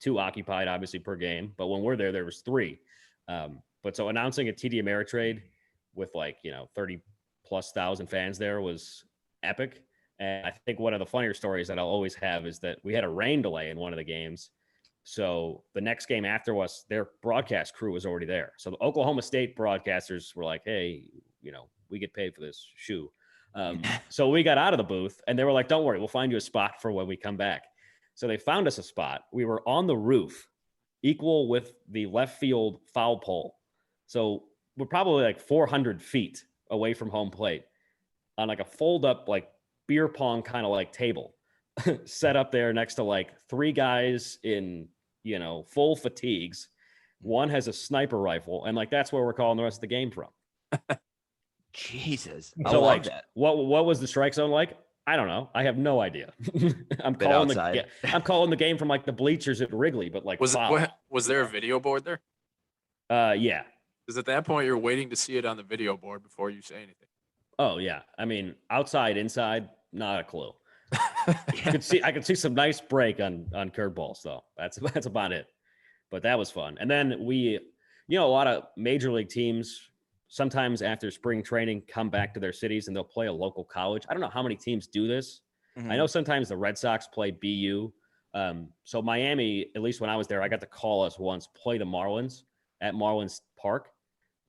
2 occupied, obviously, per game. But when we're there was 3. But so announcing a TD Ameritrade with 30,000+ fans there was epic. And I think one of the funnier stories that I'll always have is that we had a rain delay in one of the games. So the next game after us, their broadcast crew was already there. So the Oklahoma State broadcasters were like, hey, we get paid for this shoe. So we got out of the booth and they were like, don't worry, we'll find you a spot for when we come back. So they found us a spot. We were on the roof, equal with the left field foul pole. So we're probably 400 feet away from home plate on a fold up, beer pong kind of table set up there next to 3 guys in, full fatigues. One has a sniper rifle, and that's where we're calling the rest of the game from. Jesus. I love that. What was the strike zone like? I don't know. I have no idea. I'm calling the game from the bleachers at Wrigley, but was there a video board there? Yeah. Because at that point you're waiting to see it on the video board before you say anything. Oh yeah. I mean, outside, inside, not a clue. I could see some nice break on curveballs though. That's about it. But that was fun. And then we, a lot of major league teams sometimes after spring training come back to their cities and they'll play a local college. I don't know how many teams do this. Mm-hmm. I know sometimes the Red Sox play BU. So Miami, at least when I was there, I got to call us once, play the Marlins at Marlins Park.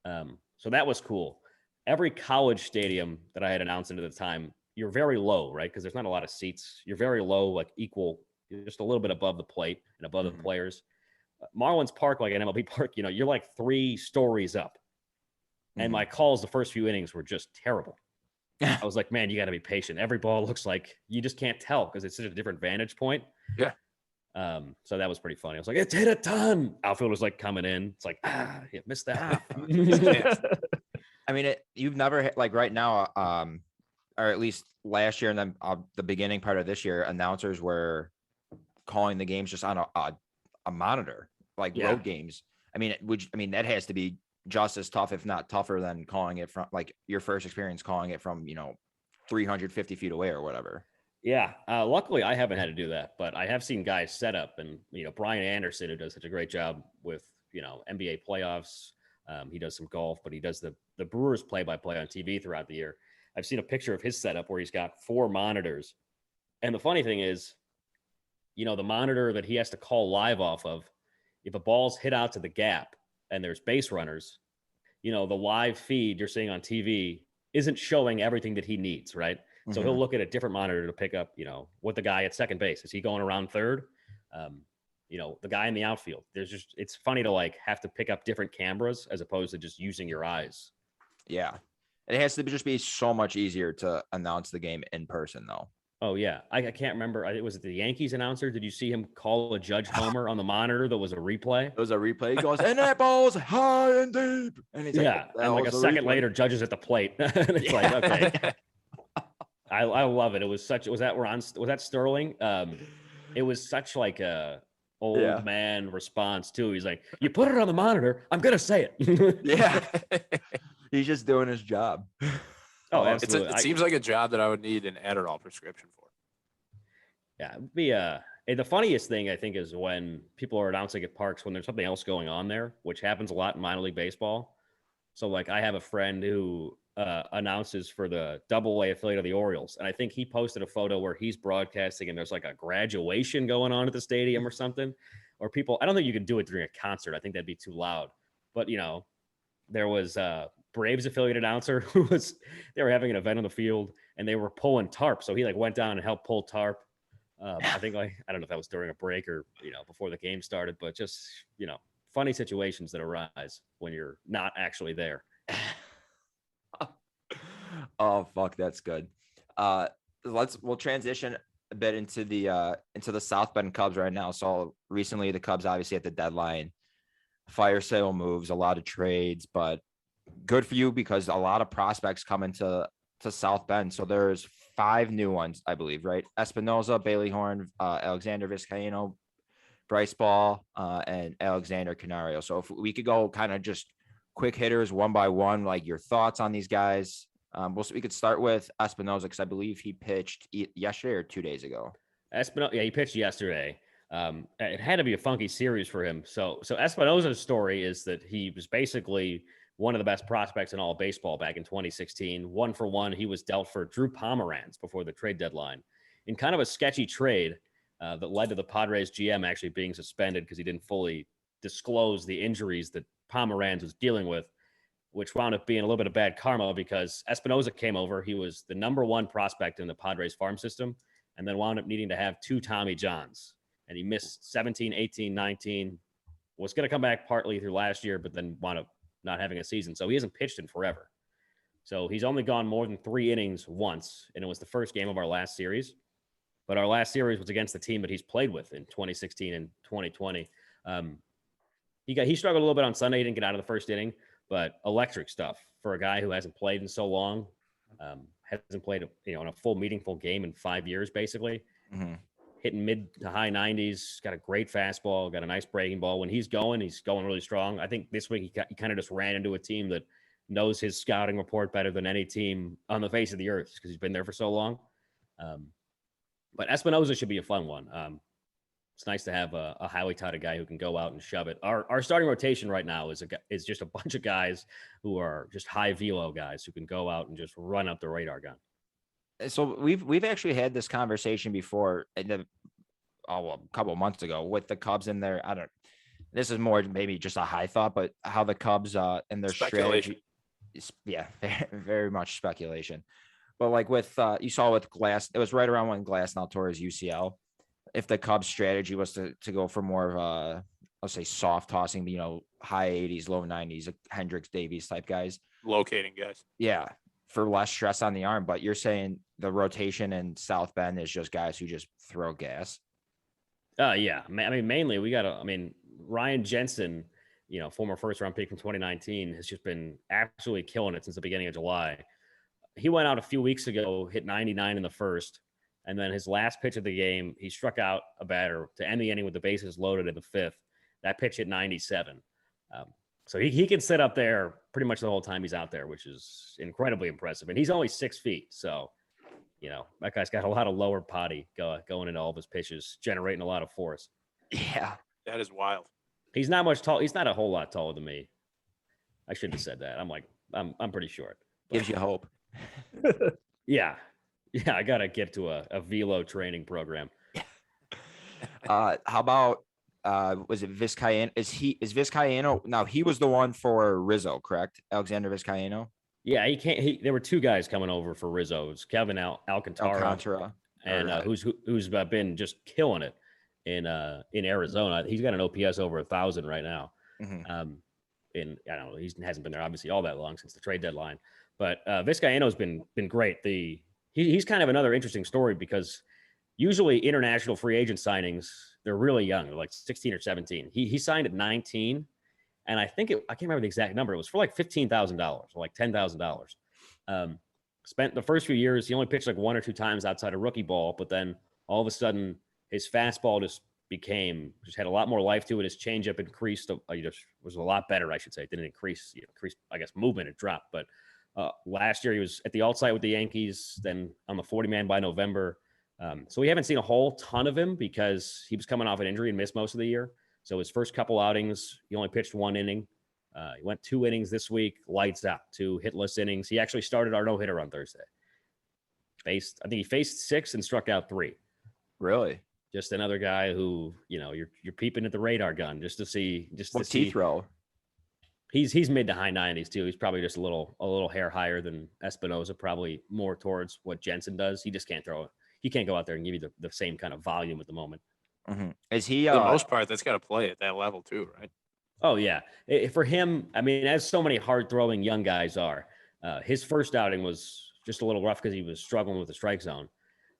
So that was cool. Every college stadium that I had announced at the time, you're very low, right? Because there's not a lot of seats. You're very low, equal, just a little bit above the plate and above the players. Marlins Park, an MLB park, you're 3 stories up. And my calls the first few innings were just terrible. I was like, man, you got to be patient. Every ball looks like you just can't tell because it's such a different vantage point. Yeah. So that was pretty funny. I was like, it's hit a ton. Outfield was coming in. It's you missed that. I mean, you've never right now, or at least last year and then the beginning part of this year, announcers were calling the games just on a monitor, road games. I mean, that has to be just as tough, if not tougher, than calling it from your first experience calling it from 350 feet away or whatever. Yeah, luckily I haven't had to do that, but I have seen guys set up, and Brian Anderson, who does such a great job with NBA playoffs. He does some golf, but he does the Brewers play-by-play on TV throughout the year. I've seen a picture of his setup where he's got 4 monitors, and the funny thing is, the monitor that he has to call live off of, if a ball's hit out to the gap and there's base runners, the live feed you're seeing on TV isn't showing everything that he needs, right? Mm-hmm. So he'll look at a different monitor to pick up, what the guy at second base, is he going around third? The guy in the outfield. It's funny to have to pick up different cameras as opposed to just using your eyes. Yeah. It has to just be so much easier to announce the game in person though. Oh yeah. I can't remember. Was it the Yankees announcer? Did you see him call a Judge homer on the monitor that was a replay? It was a replay. He goes, and that ball's high and deep. And he's and a second later, Judge is at the plate. And it's okay. I love it. It was was that Sterling? It was such a old man response too. He's like, you put it on the monitor, I'm gonna say it. Yeah. He's just doing his job. Oh, absolutely. It seems like a job that I would need an Adderall prescription for. Yeah, it'd be the funniest thing I think is when people are announcing at parks when there's something else going on there, which happens a lot in minor league baseball. So I have a friend who announces for the AA affiliate of the Orioles, and I think he posted a photo where he's broadcasting and there's a graduation going on at the stadium or something, or people. I don't think you could do it during a concert. I think that'd be too loud. But there was Braves affiliate announcer who they were having an event on the field and they were pulling tarp. So he went down and helped pull tarp. I think I don't know if that was during a break or before the game started, but just funny situations that arise when you're not actually there. Oh fuck, that's good. We'll transition a bit into the South Bend Cubs right now. So recently the Cubs obviously at the deadline, fire sale moves, a lot of trades, but good for you because a lot of prospects come into South Bend. So there's 5 new ones, I believe, right? Espinoza, Bailey Horn, Alexander Vizcaino, Bryce Ball, and Alexander Canario. So if we could go kind of just quick hitters one by one, like your thoughts on these guys. We could start with Espinoza because I believe he pitched yesterday or 2 days ago. Espinoza, yeah, he pitched yesterday. It had to be a funky series for him. So Espinoza's story is that he was basically one of the best prospects in all of baseball back in 2016. 1-for-1, he was dealt for Drew Pomeranz before the trade deadline in kind of a sketchy trade that led to the Padres GM actually being suspended because he didn't fully disclose the injuries that Pomeranz was dealing with, which wound up being a little bit of bad karma because Espinoza came over. He was the number 1 prospect in the Padres farm system and then wound up needing to have 2 Tommy Johns. And he missed 17, 18, 19, was going to come back partly through last year, but then wound up not having a season. So he hasn't pitched in forever. So he's only gone more than 3 innings once, and it was the first game of our last series. But our last series was against the team that he's played with in 2016 and 2020. He struggled a little bit on Sunday. He didn't get out of the first inning, but electric stuff for a guy who hasn't played in so long, hasn't played in a full meaningful game in 5 years, basically. Mm-hmm. Hitting mid to high 90s, got a great fastball, got a nice breaking ball. When he's going really strong. I think this week he kind of just ran into a team that knows his scouting report better than any team on the face of the earth because he's been there for so long. But Espinoza should be a fun one. It's nice to have a highly touted guy who can go out and shove it. Our starting rotation right now is just a bunch of guys who are just high velo guys who can go out and just run up the radar gun. So we've actually had this conversation before a couple of months ago with the Cubs in their, this is more maybe just a high thought, but how the Cubs and their strategy, yeah, very much speculation. But like with you saw with Glass, it was right around when Glasnow tore his UCL. If the Cubs strategy was to go for more of a, let's say, soft tossing, high 80s, low 90s, Hendricks, Davies type guys, Locating guys. yeah, for less stress on the arm. But you're saying the rotation in South Bend is just guys who just throw gas. Yeah. I mean, mainly we got Ryan Jensen, former first round pick from 2019, has just been absolutely killing it since the beginning of July. He went out a few weeks ago, hit 99 in the first, and then his last pitch of the game, he struck out a batter to end the inning with the bases loaded in the 5th. That pitch hit 97. So he can sit up there pretty much the whole time he's out there, which is incredibly impressive. And he's only 6 feet. So, that guy's got a lot of lower body going into all of his pitches, generating a lot of force. Yeah. That is wild. He's not much tall. He's not a whole lot taller than me. I shouldn't have said that. I'm pretty short. But, Gives you hope. Yeah. Yeah. I got to get to a velo training program. How about, was it Vizcaino? Is Vizcaino? Now he was the one for Rizzo, correct? Alexander Vizcaino. Yeah, there were 2 guys coming over for Rizzo. It was Kevin Alcantara, and who's been just killing it in Arizona. He's got an OPS over 1,000 right now. Mm-hmm. I don't know, he hasn't been there obviously all that long since the trade deadline, but Vizcaino's been great. He's kind of another interesting story because usually international free agent signings, they're really young, they're like 16 or 17. He signed at 19. And I think I can't remember the exact number. It was for like $15,000 or like $10,000. Spent the first few years, he only pitched like 1 or 2 times outside of rookie ball, but then all of a sudden his fastball just had a lot more life to it. His changeup increased, was a lot better, I should say. It didn't increase, I guess, movement, it dropped. But last year he was at the alt site with the Yankees, then on the 40-man by November. So we haven't seen a whole ton of him because he was coming off an injury and missed most of the year. So his first couple outings, he only pitched 1 inning. He went 2 innings this week, lights out, 2 hitless innings. He actually started our no-hitter on Thursday. I think he faced 6 and struck out 3. Really? Just another guy who, you're peeping at the radar gun just to see. What teeth row? He's mid to high 90s too. He's probably just a little hair higher than Espinoza, probably more towards what Jensen does. He just can't throw it. he can't go out there and give you the same kind of volume at the moment. Mm-hmm. Is he? For the most part, that's got to play at that level too, right? Oh yeah, for him, I mean, as so many hard throwing young guys are, his first outing was just a little rough because he was struggling with the strike zone.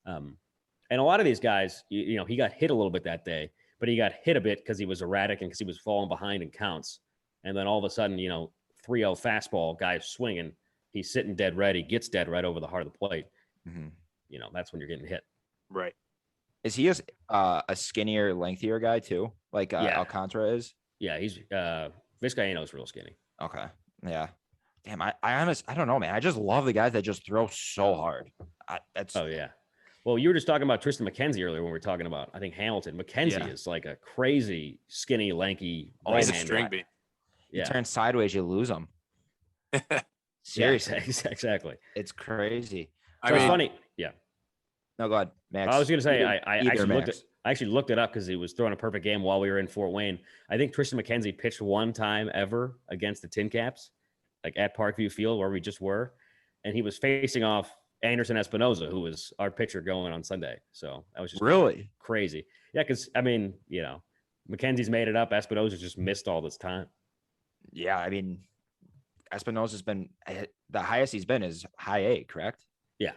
And a lot of these guys, you know, he got hit a little bit that day, but he got hit a bit because he was erratic and because he was falling behind in counts. And then all of a sudden, you know, 3-0 fastball, guy's swinging, he's sitting dead red, he gets dead right over the heart of the plate. Mm-hmm. You know, that's when you're getting hit. Right. Is he a skinnier, lengthier guy too, like Yeah. Alcantara is? Yeah, he's Vizcaino's real skinny. Okay. Yeah. Damn, I don't know, man. I just love the guys that just throw so hard. Oh yeah. Well, you were just talking about Tristan McKenzie earlier when we were talking about, I think, Hamilton. McKenzie is like a crazy, skinny, lanky. He's a right-hand string guy. bean. He turns sideways, you lose him. Seriously, yeah, exactly. it's crazy. So it's funny. Yeah. No, go ahead, Max. I was going to say, I Max. actually looked it up because he was throwing a perfect game while we were in Fort Wayne. I think Tristan McKenzie pitched one time ever against the Tin Caps, like at Parkview Field where we just were, and he was facing off Anderson Espinoza, who was our pitcher going on Sunday. So that was just really crazy. Yeah, because I mean, you know, McKenzie's made it up. Espinoza just missed all this time. Yeah, I mean, Espinoza's been the highest he's been is high A, correct? Yeah.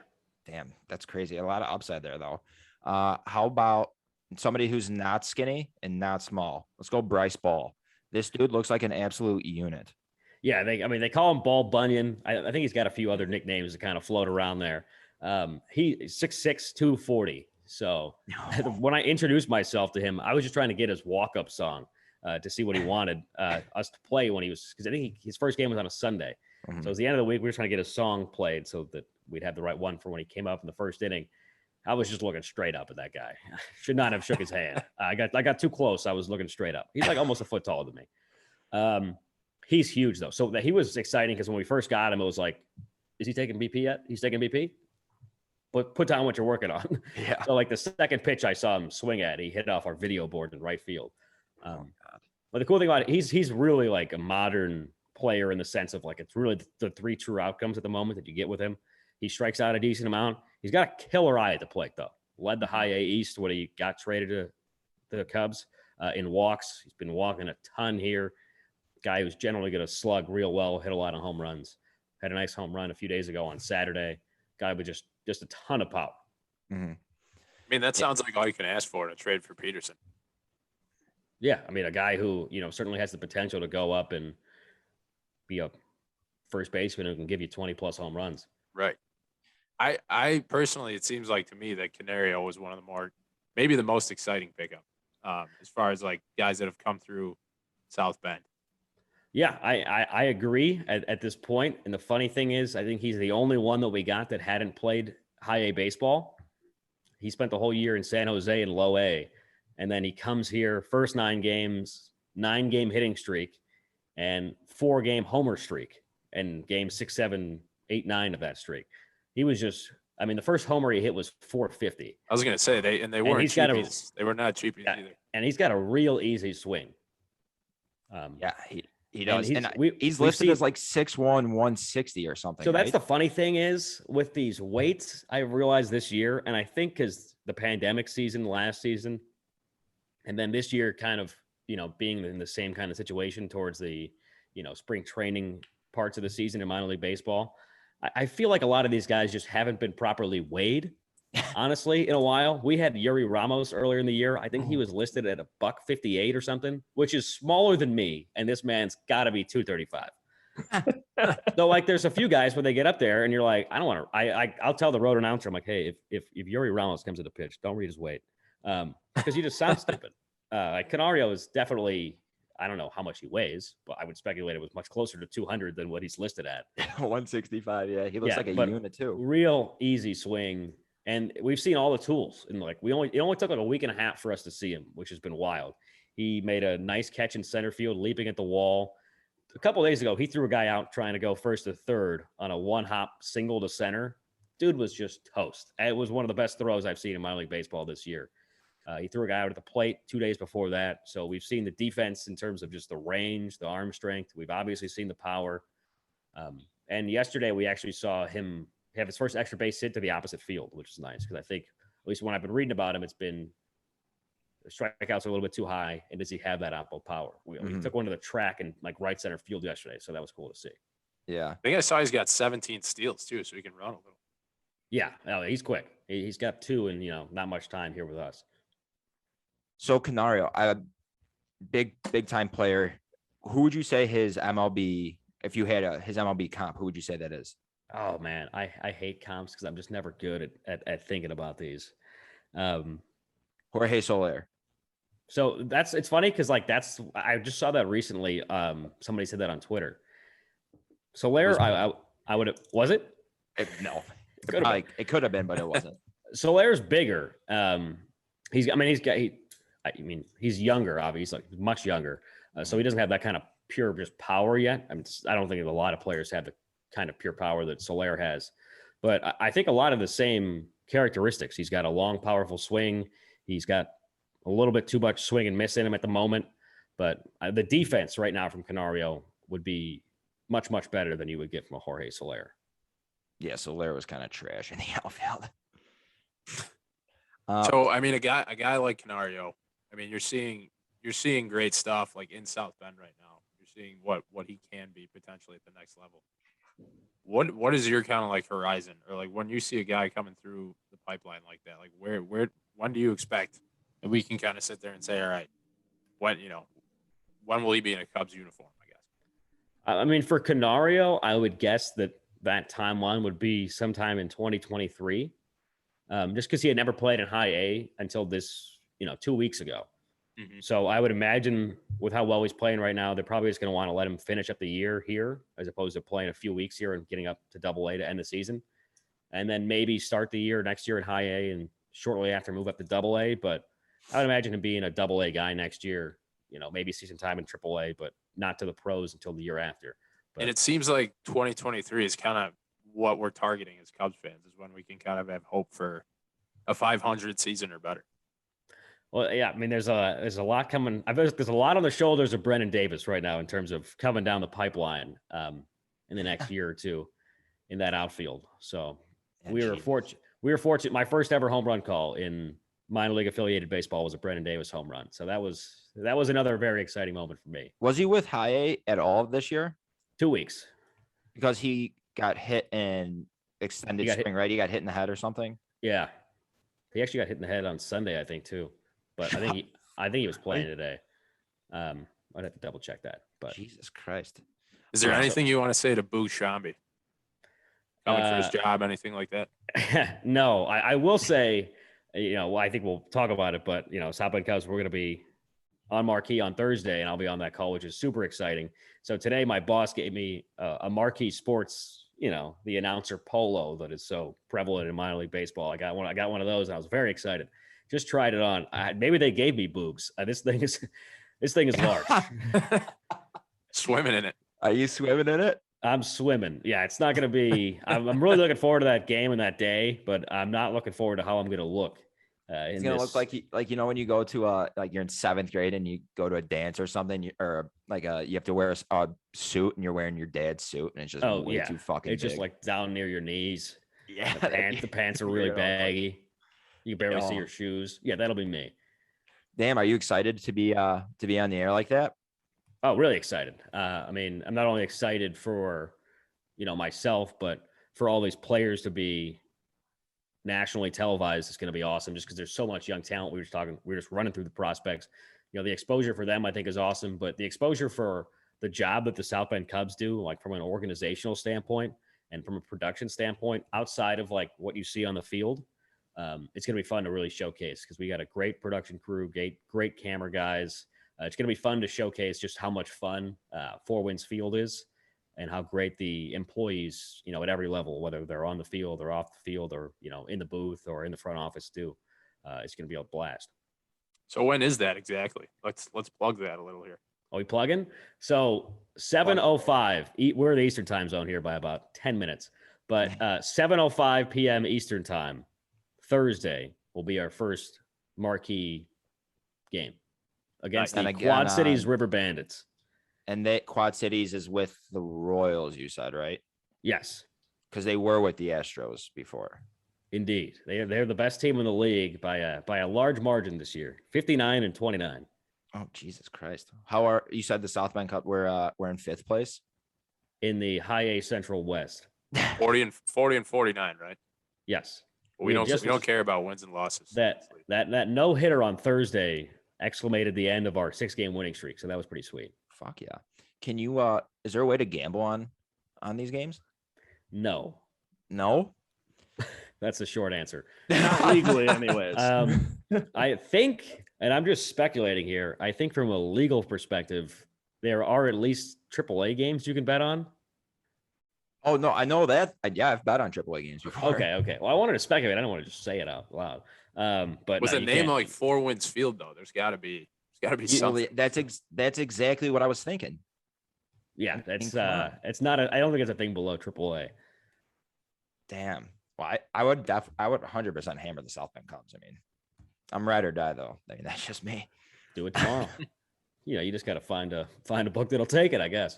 Damn, that's crazy. A lot of upside there, though. How about somebody who's not skinny and not small? Let's go Bryce Ball. This dude looks like an absolute unit. Yeah, they call him Ball Bunyan. I think he's got a few other nicknames that kind of float around there. He's 6'6", 240. So when I introduced myself to him, I was just trying to get his walk-up song to see what he wanted us to play when he was, because I think his first game was on a Sunday. Mm-hmm. So it was the end of the week. We were trying to get a song played so that we'd have the right one for when he came up in the first inning. I was just looking straight up at that guy. Should not have shook his hand. I got too close. I was looking straight up. He's like almost a foot taller than me. He's huge though. So that he was exciting because when we first got him, it was like, is he taking BP yet? He's taking BP? But put down what you're working on. Yeah. So like the second pitch I saw him swing at, he hit off our video board in right field. But the cool thing about it, he's really like a modern player in the sense of like, it's really the three true outcomes at the moment that you get with him. He strikes out a decent amount. He's got a killer eye at the plate though. Led the high A East when he got traded to the Cubs in walks. He's been walking a ton here. Guy who's generally going to slug real well, hit a lot of home runs. Had a nice home run a few days ago on Saturday. Guy with just a ton of power. Mm-hmm. I mean, that sounds like all you can ask for in a trade for Peterson. Yeah, I mean, a guy who, you know, certainly has the potential to go up and be a first baseman who can give you 20-plus home runs. Right. I personally, it seems like to me that Canario was one of the more, maybe the most exciting pickup as far as like guys that have come through South Bend. Yeah, I agree at this point. And the funny thing is, I think he's the only one that we got that hadn't played high A baseball. He spent the whole year in San Jose in low A. And then he comes here, first 9 games, 9-game hitting streak, and 4-game homer streak, and game 6, 7, 8, 9 of that streak. He was just, I mean, the first homer he hit was 450. I was going to say they weren't cheapies. They were not cheapies either. And he's got a real easy swing. Yeah, he does. And he's we've listed seen, as like 6'1", 160 or something. So that's right? the funny thing is with these weights, I realized this year, and I think because the pandemic season last season, and then this year kind of, you know, being in the same kind of situation towards the, you know, spring training parts of the season in minor league baseball, I feel like a lot of these guys just haven't been properly weighed, honestly, in a while. We had Yuri Ramos earlier in the year. I think he was listed at $158 or something, which is smaller than me. And this man's got to be 235. So like there's a few guys where they get up there and you're like, I don't want to, I'll tell the road announcer, I'm like, hey, if Yuri Ramos comes to the pitch, don't read his weight. Because you just sound stupid. Like Canario is definitely, I don't know how much he weighs, but I would speculate it was much closer to 200 than what he's listed at. 165. Yeah, he looks like a unit too. Real easy swing, and we've seen all the tools. And like it only took like a week and a half for us to see him, which has been wild. He made a nice catch in center field, leaping at the wall. A couple of days ago, he threw a guy out trying to go first to third on a one-hop single to center. Dude was just toast. It was one of the best throws I've seen in minor league baseball this year. He threw a guy out at the plate 2 days before that. So we've seen the defense in terms of just the range, the arm strength. We've obviously seen the power. And yesterday we actually saw him have his first extra base hit to the opposite field, which is nice because I think least when I've been reading about him, it's been the strikeouts are a little bit too high. And does he have that output power? He took one to the track and like right center field yesterday. So that was cool to see. Yeah. I think I saw he's got 17 steals too, so he can run a little. Yeah. He's quick. He's got 2 and, not much time here with us. So Canario, a big time player. Who would you say his MLB, if you had his MLB comp, who would you say that is? Oh man, I hate comps because I'm just never good at thinking about these. Jorge Soler. So it's funny because like I just saw that recently. Somebody said that on Twitter. Soler, I would have, was it? No, It could have been, but it wasn't. Soler's bigger. He's younger, obviously, like much younger. So he doesn't have that kind of pure just power yet. I don't think a lot of players have the kind of pure power that Soler has, but I think a lot of the same characteristics. He's got a long, powerful swing. He's got a little bit too much swing and miss in him at the moment, but the defense right now from Canario would be much, much better than you would get from a Jorge Soler. Yeah, Soler was kind of trash in the outfield. So I mean, a guy like Canario, I mean, you're seeing great stuff like in South Bend right now. You're seeing what he can be potentially at the next level. What is your kind of like horizon, or like when you see a guy coming through the pipeline like that, like when do you expect that we can kind of sit there and say, all right, when will he be in a Cubs uniform? I guess. I mean, for Canario, I would guess that timeline would be sometime in 2023, just because he had never played in high A until this, 2 weeks ago. Mm-hmm. So I would imagine with how well he's playing right now, they're probably just going to want to let him finish up the year here, as opposed to playing a few weeks here and getting up to Double A to end the season, and then maybe start the year next year in high A and shortly after move up to Double A. But I would imagine him being a Double A guy next year. Maybe season time in Triple A, but not to the pros until the year after. But, And it seems like 2023 is kind of what we're targeting as Cubs fans, is when we can kind of have hope for a 500 season or better. Well, yeah, I mean, there's a lot coming. There's a lot on the shoulders of Brennan Davis right now in terms of coming down the pipeline in the next year or two in that outfield. So we were fortunate. My first ever home run call in minor league affiliated baseball was a Brennan Davis home run. So that was another very exciting moment for me. Was he with high A at all this year? 2 weeks. Because he got hit in extended spring, right? He got hit in the head or something. Yeah, he actually got hit in the head on Sunday, I think, too. But I think he was playing today. I'd have to double check that. But Jesus Christ, is there anything you want to say to Boo Shambi coming for his job? Anything like that? No, I will say, I think we'll talk about it. But South Bend Cubs, we're going to be on Marquee on Thursday, and I'll be on that call, which is super exciting. So today, my boss gave me a Marquee Sports, the announcer polo that is so prevalent in minor league baseball. I got one of those, and I was very excited. Just tried it on. Maybe they gave me boobs. This thing is large. Swimming in it. Are you swimming in it? I'm swimming. Yeah, it's not going to be. I'm really looking forward to that game and that day, but I'm not looking forward to how I'm going to look. It's gonna look like when you go to like you're in 7th grade and you go to a dance or something, you have to wear a suit and you're wearing your dad's suit and it's just way too fucking. It's big. just like down near your knees. Yeah, the pants are really baggy. You can barely see your shoes. Yeah, that'll be me. Damn, are you excited to be on the air like that? Oh, really excited. I mean, I'm not only excited for, myself, but for all these players to be nationally televised. It's going to be awesome just because there's so much young talent. We were just running through the prospects. The exposure for them, I think, is awesome, but the exposure for the job that the South Bend Cubs do, like from an organizational standpoint and from a production standpoint, outside of like what you see on the field, it's going to be fun to really showcase because we got a great production crew, great camera guys. It's going to be fun to showcase just how much fun Four Winds Field is and how great the employees, at every level, whether they're on the field or off the field or, in the booth or in the front office do. It's going to be a blast. So when is that exactly? Let's plug that a little here. Are we plugging? So 7:05. We're in the Eastern time zone here by about 10 minutes, but 7:05 p.m. Eastern time, Thursday will be our first Marquee game against the Quad Cities River Bandits. And that Quad Cities is with the Royals, you said, right? Yes. Because they were with the Astros before. Indeed, they're the best team in the league by a large margin this year, 59-29 Oh, Jesus Christ. How are you said the South Bend Cup? We're in 5th place. in the High A Central West. 40 and 49, right? Yes, We had don't care about wins and losses. that no hitter on Thursday exclamated the end of our 6-game winning streak, so that was pretty sweet. Fuck yeah. Can you is there a way to gamble on these games? No, No. that's the short answer. Not legally, anyways. I think, and I'm just speculating here, I think from a legal perspective, there are at least AAA games you can bet on. Oh no, I know that. Yeah, I've bet on AAA games before. Okay. Well, I wanted to speculate. I don't want to just say it out loud. But with no, a you name can't. like Four Winds Field, though, there's got to be something. That's exactly what I was thinking. Yeah, that's Come on. it's not. I don't think it's a thing below AAA. Damn. Well, I would 100% hammer the South Bend Cubs. I mean, I'm ride or die though. I mean, that's just me. Do it tomorrow. You just got to find a book that'll take it, I guess.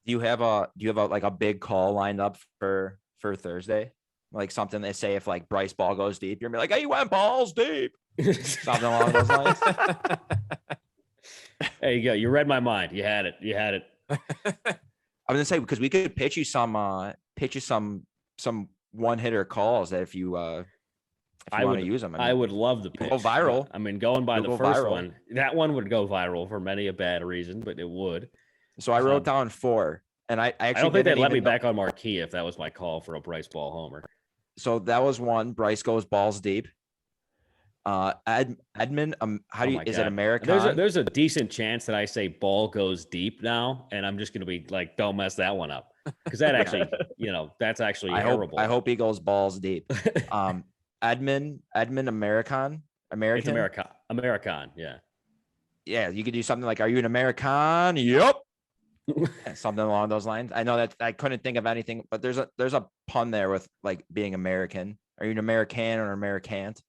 Do you have like a big call lined up for Thursday? Like something they say if like Bryce ball goes deep, you're gonna be like, "Hey, you went balls deep." Something along those lines. There you go. You read my mind. You had it. I was gonna say because we could pitch you some one hitter calls that if you want to use them, I would love the pitch. Go viral. I mean, going by You'll the go first viral. one, that one would go viral for many a bad reason, but it would. So I wrote down 4, and I actually I don't think they'd didn't let me even know- back on Marquee if that was my call for a Bryce ball homer. So that was one. Bryce goes balls deep. Edmund, how do you? Oh my Is God. it American? There's a decent chance that I say ball goes deep now, and I'm just gonna be like, don't mess that one up, because that actually, that's actually horrible. I hope he goes balls deep. Edmund, American. It's American, yeah. Yeah, you could do something like, "Are you an American?" Yep. Something along those lines. I know that I couldn't think of anything, but there's a pun there with like being American. Are you an American or Americant?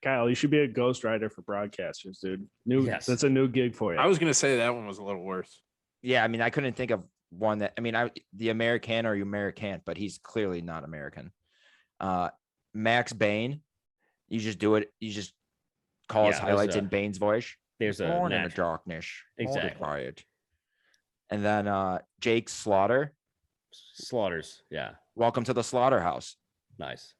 Kyle, you should be a ghostwriter for broadcasters, dude. Yes. That's a new gig for you. I was gonna say that one was a little worse. Yeah, I mean, I couldn't think of one that. I mean, the American or you Americant, but he's clearly not American. Max Bain, you just do it. You just call his highlights in Bain's voice. There's a Born in the natural- darkness. Exactly. Quiet. And then Jake Slaughter. Slaughters, yeah, Welcome to the slaughterhouse. nice.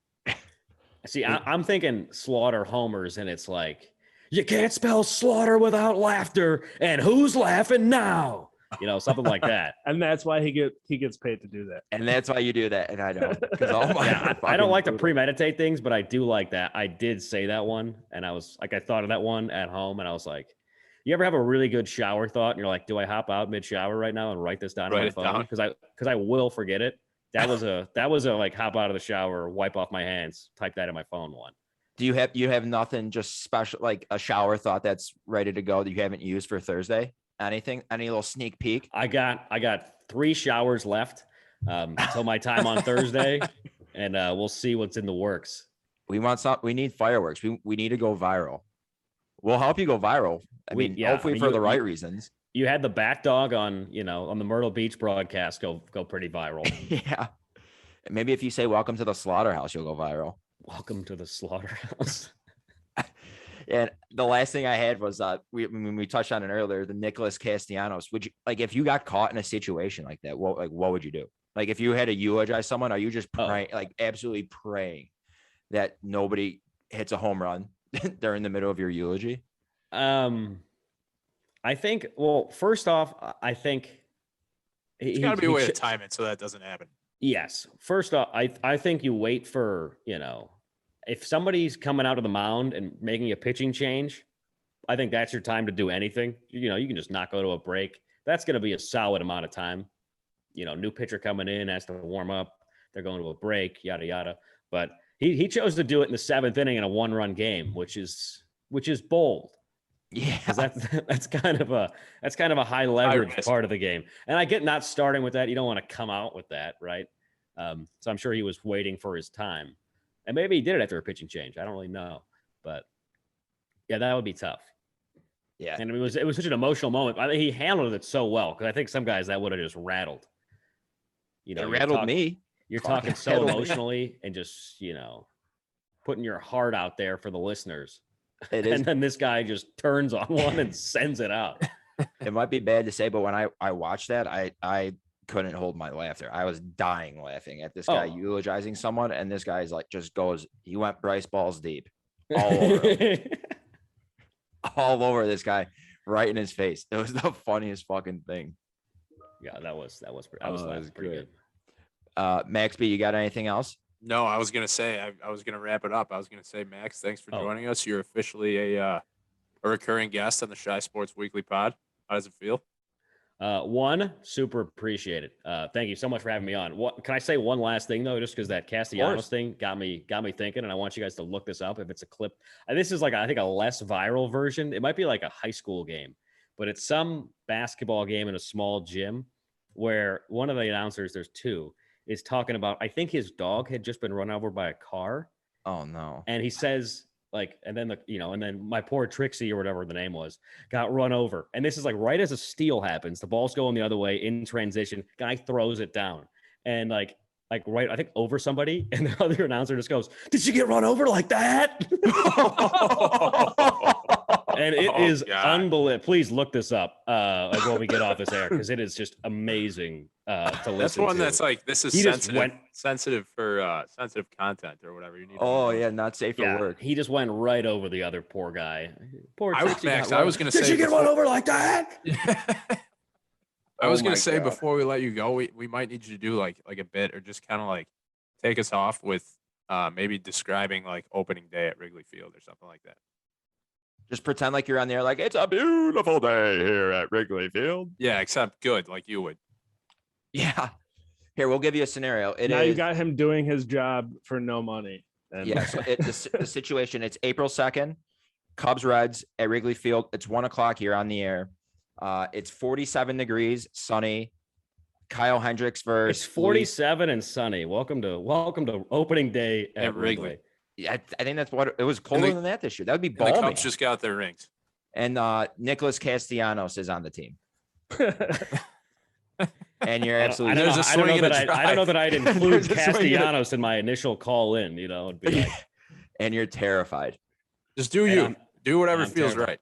See, I'm thinking slaughter homers, and it's like, you can't spell slaughter without laughter, and who's laughing now? Something like that. And that's why he gets paid to do that. And that's why you do that. And I don't. Because all my Yeah, I don't like to premeditate things, but I do like that. I did say that one, and I was like, I thought of that one at home, and I was like, you ever have a really good shower thought, and you're like, do I hop out mid shower right now and write this down on Write my it phone? down. Because I will forget it. That was a like hop out of the shower, wipe off my hands, type that in my phone one. Do you have nothing just special, like a shower thought that's ready to go that you haven't used for Thursday? Anything? Any little sneak peek? I got 3 showers left until my time on Thursday, and we'll see what's in the works. We need fireworks. We need to go viral. We'll help you go viral. Hopefully for the right reasons. You had the bat dog on the Myrtle Beach broadcast go pretty viral. Yeah. Maybe if you say welcome to the slaughterhouse, you'll go viral. Welcome to the slaughterhouse. And the last thing I had was we touched on it earlier, the Nicholas Castellanos. Would you if you got caught in a situation like that, what would you do? Like if you had to eulogize someone, are you just praying, absolutely praying that nobody hits a home run during the middle of your eulogy? I think, first off, I think There's got to be a way to time it so that doesn't happen. Yes. First off, I think you wait for, if somebody's coming out of the mound and making a pitching change, I think that's your time to do anything. You can just not go to a break. That's going to be a solid amount of time. New pitcher coming in, has to warm up. They're going to a break, yada, yada. But he chose to do it in the 7th inning in a 1-run game, which is bold. Yeah. That's kind of a high leverage part of the game. And I get not starting with that. You don't want to come out with that, right? So I'm sure he was waiting for his time. And maybe he did it after a pitching change. I don't really know. But yeah, that would be tough. Yeah. And it was such an emotional moment. I think he handled it so well, because I think some guys that would have just rattled. It rattled me. You're Fucking talking so hell, man. emotionally and just, putting your heart out there for the listeners. It is. And then this guy just turns on one and sends it out. It might be bad to say, but when I watched that, I couldn't hold my laughter. I was dying laughing at this guy eulogizing someone, and this guy's like he went Bryce balls deep all over him. All over this guy, right in his face. It was the funniest fucking thing. Yeah, that was was pretty great. good. Max B, you got anything else? No, I was gonna say I was gonna wrap it up. I was gonna say, Max, thanks for joining us. You're officially a recurring guest on the Shy Sports Weekly Pod. How does it feel? One, super appreciate it. Thank you so much for having me on. What can I say? One last thing though, just because that Castellanos thing got me thinking, and I want you guys to look this up. If it's a clip, this is like I think a less viral version. It might be like a high school game, but it's some basketball game in a small gym where one of the announcers, there's two, is talking about. I think his dog had just been run over by a car. Oh no! And he says. And then my poor Trixie or whatever the name was got run over. And this is like right as a steal happens, the ball's going the other way in transition. Guy throws it down and like right, I think over somebody. And the other announcer just goes, "Did you get run over like that?" And it is unbelievable. Please look this up when we get off this air because it is just amazing to listen. That's one to. that's like this is sensitive for sensitive content or whatever you need. Oh yeah, not safe for work. He just went right over the other poor guy. Poor I was going to say, did you get run over like that? I was going to say before we let you go, we might need you to do like a bit or just kind of like take us off with maybe describing like opening day at Wrigley Field or something like that. Just pretend like you're on there, like it's a beautiful day here at Wrigley Field. Yeah, except good, like you would. Yeah. Here, we'll give you a scenario. You got him doing his job for no money. And yeah. So the situation, it's April 2nd, Cubs Reds at Wrigley Field. It's 1:00 here on the air. It's 47 degrees, sunny. Kyle Hendricks versus. It's 47 and sunny. Welcome to opening day at Wrigley. Yeah, I think that's what it was colder than that this year. That would be balmy. The Cubs just got their rings. And Nicholas Castellanos is on the team. And you're absolutely. I don't know that I'd include Castellanos in my initial call in. It'd be like, and you're terrified. Just do whatever feels right.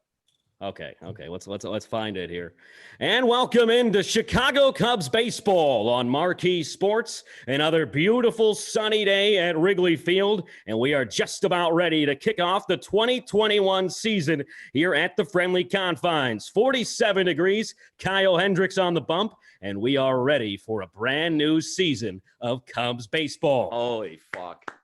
Okay. Let's find it here. And welcome into Chicago Cubs baseball on Marquee Sports. Another beautiful sunny day at Wrigley Field. And we are just about ready to kick off the 2021 season here at the friendly confines. 47 degrees, Kyle Hendricks on the bump, and we are ready for a brand new season of Cubs baseball. Holy fuck.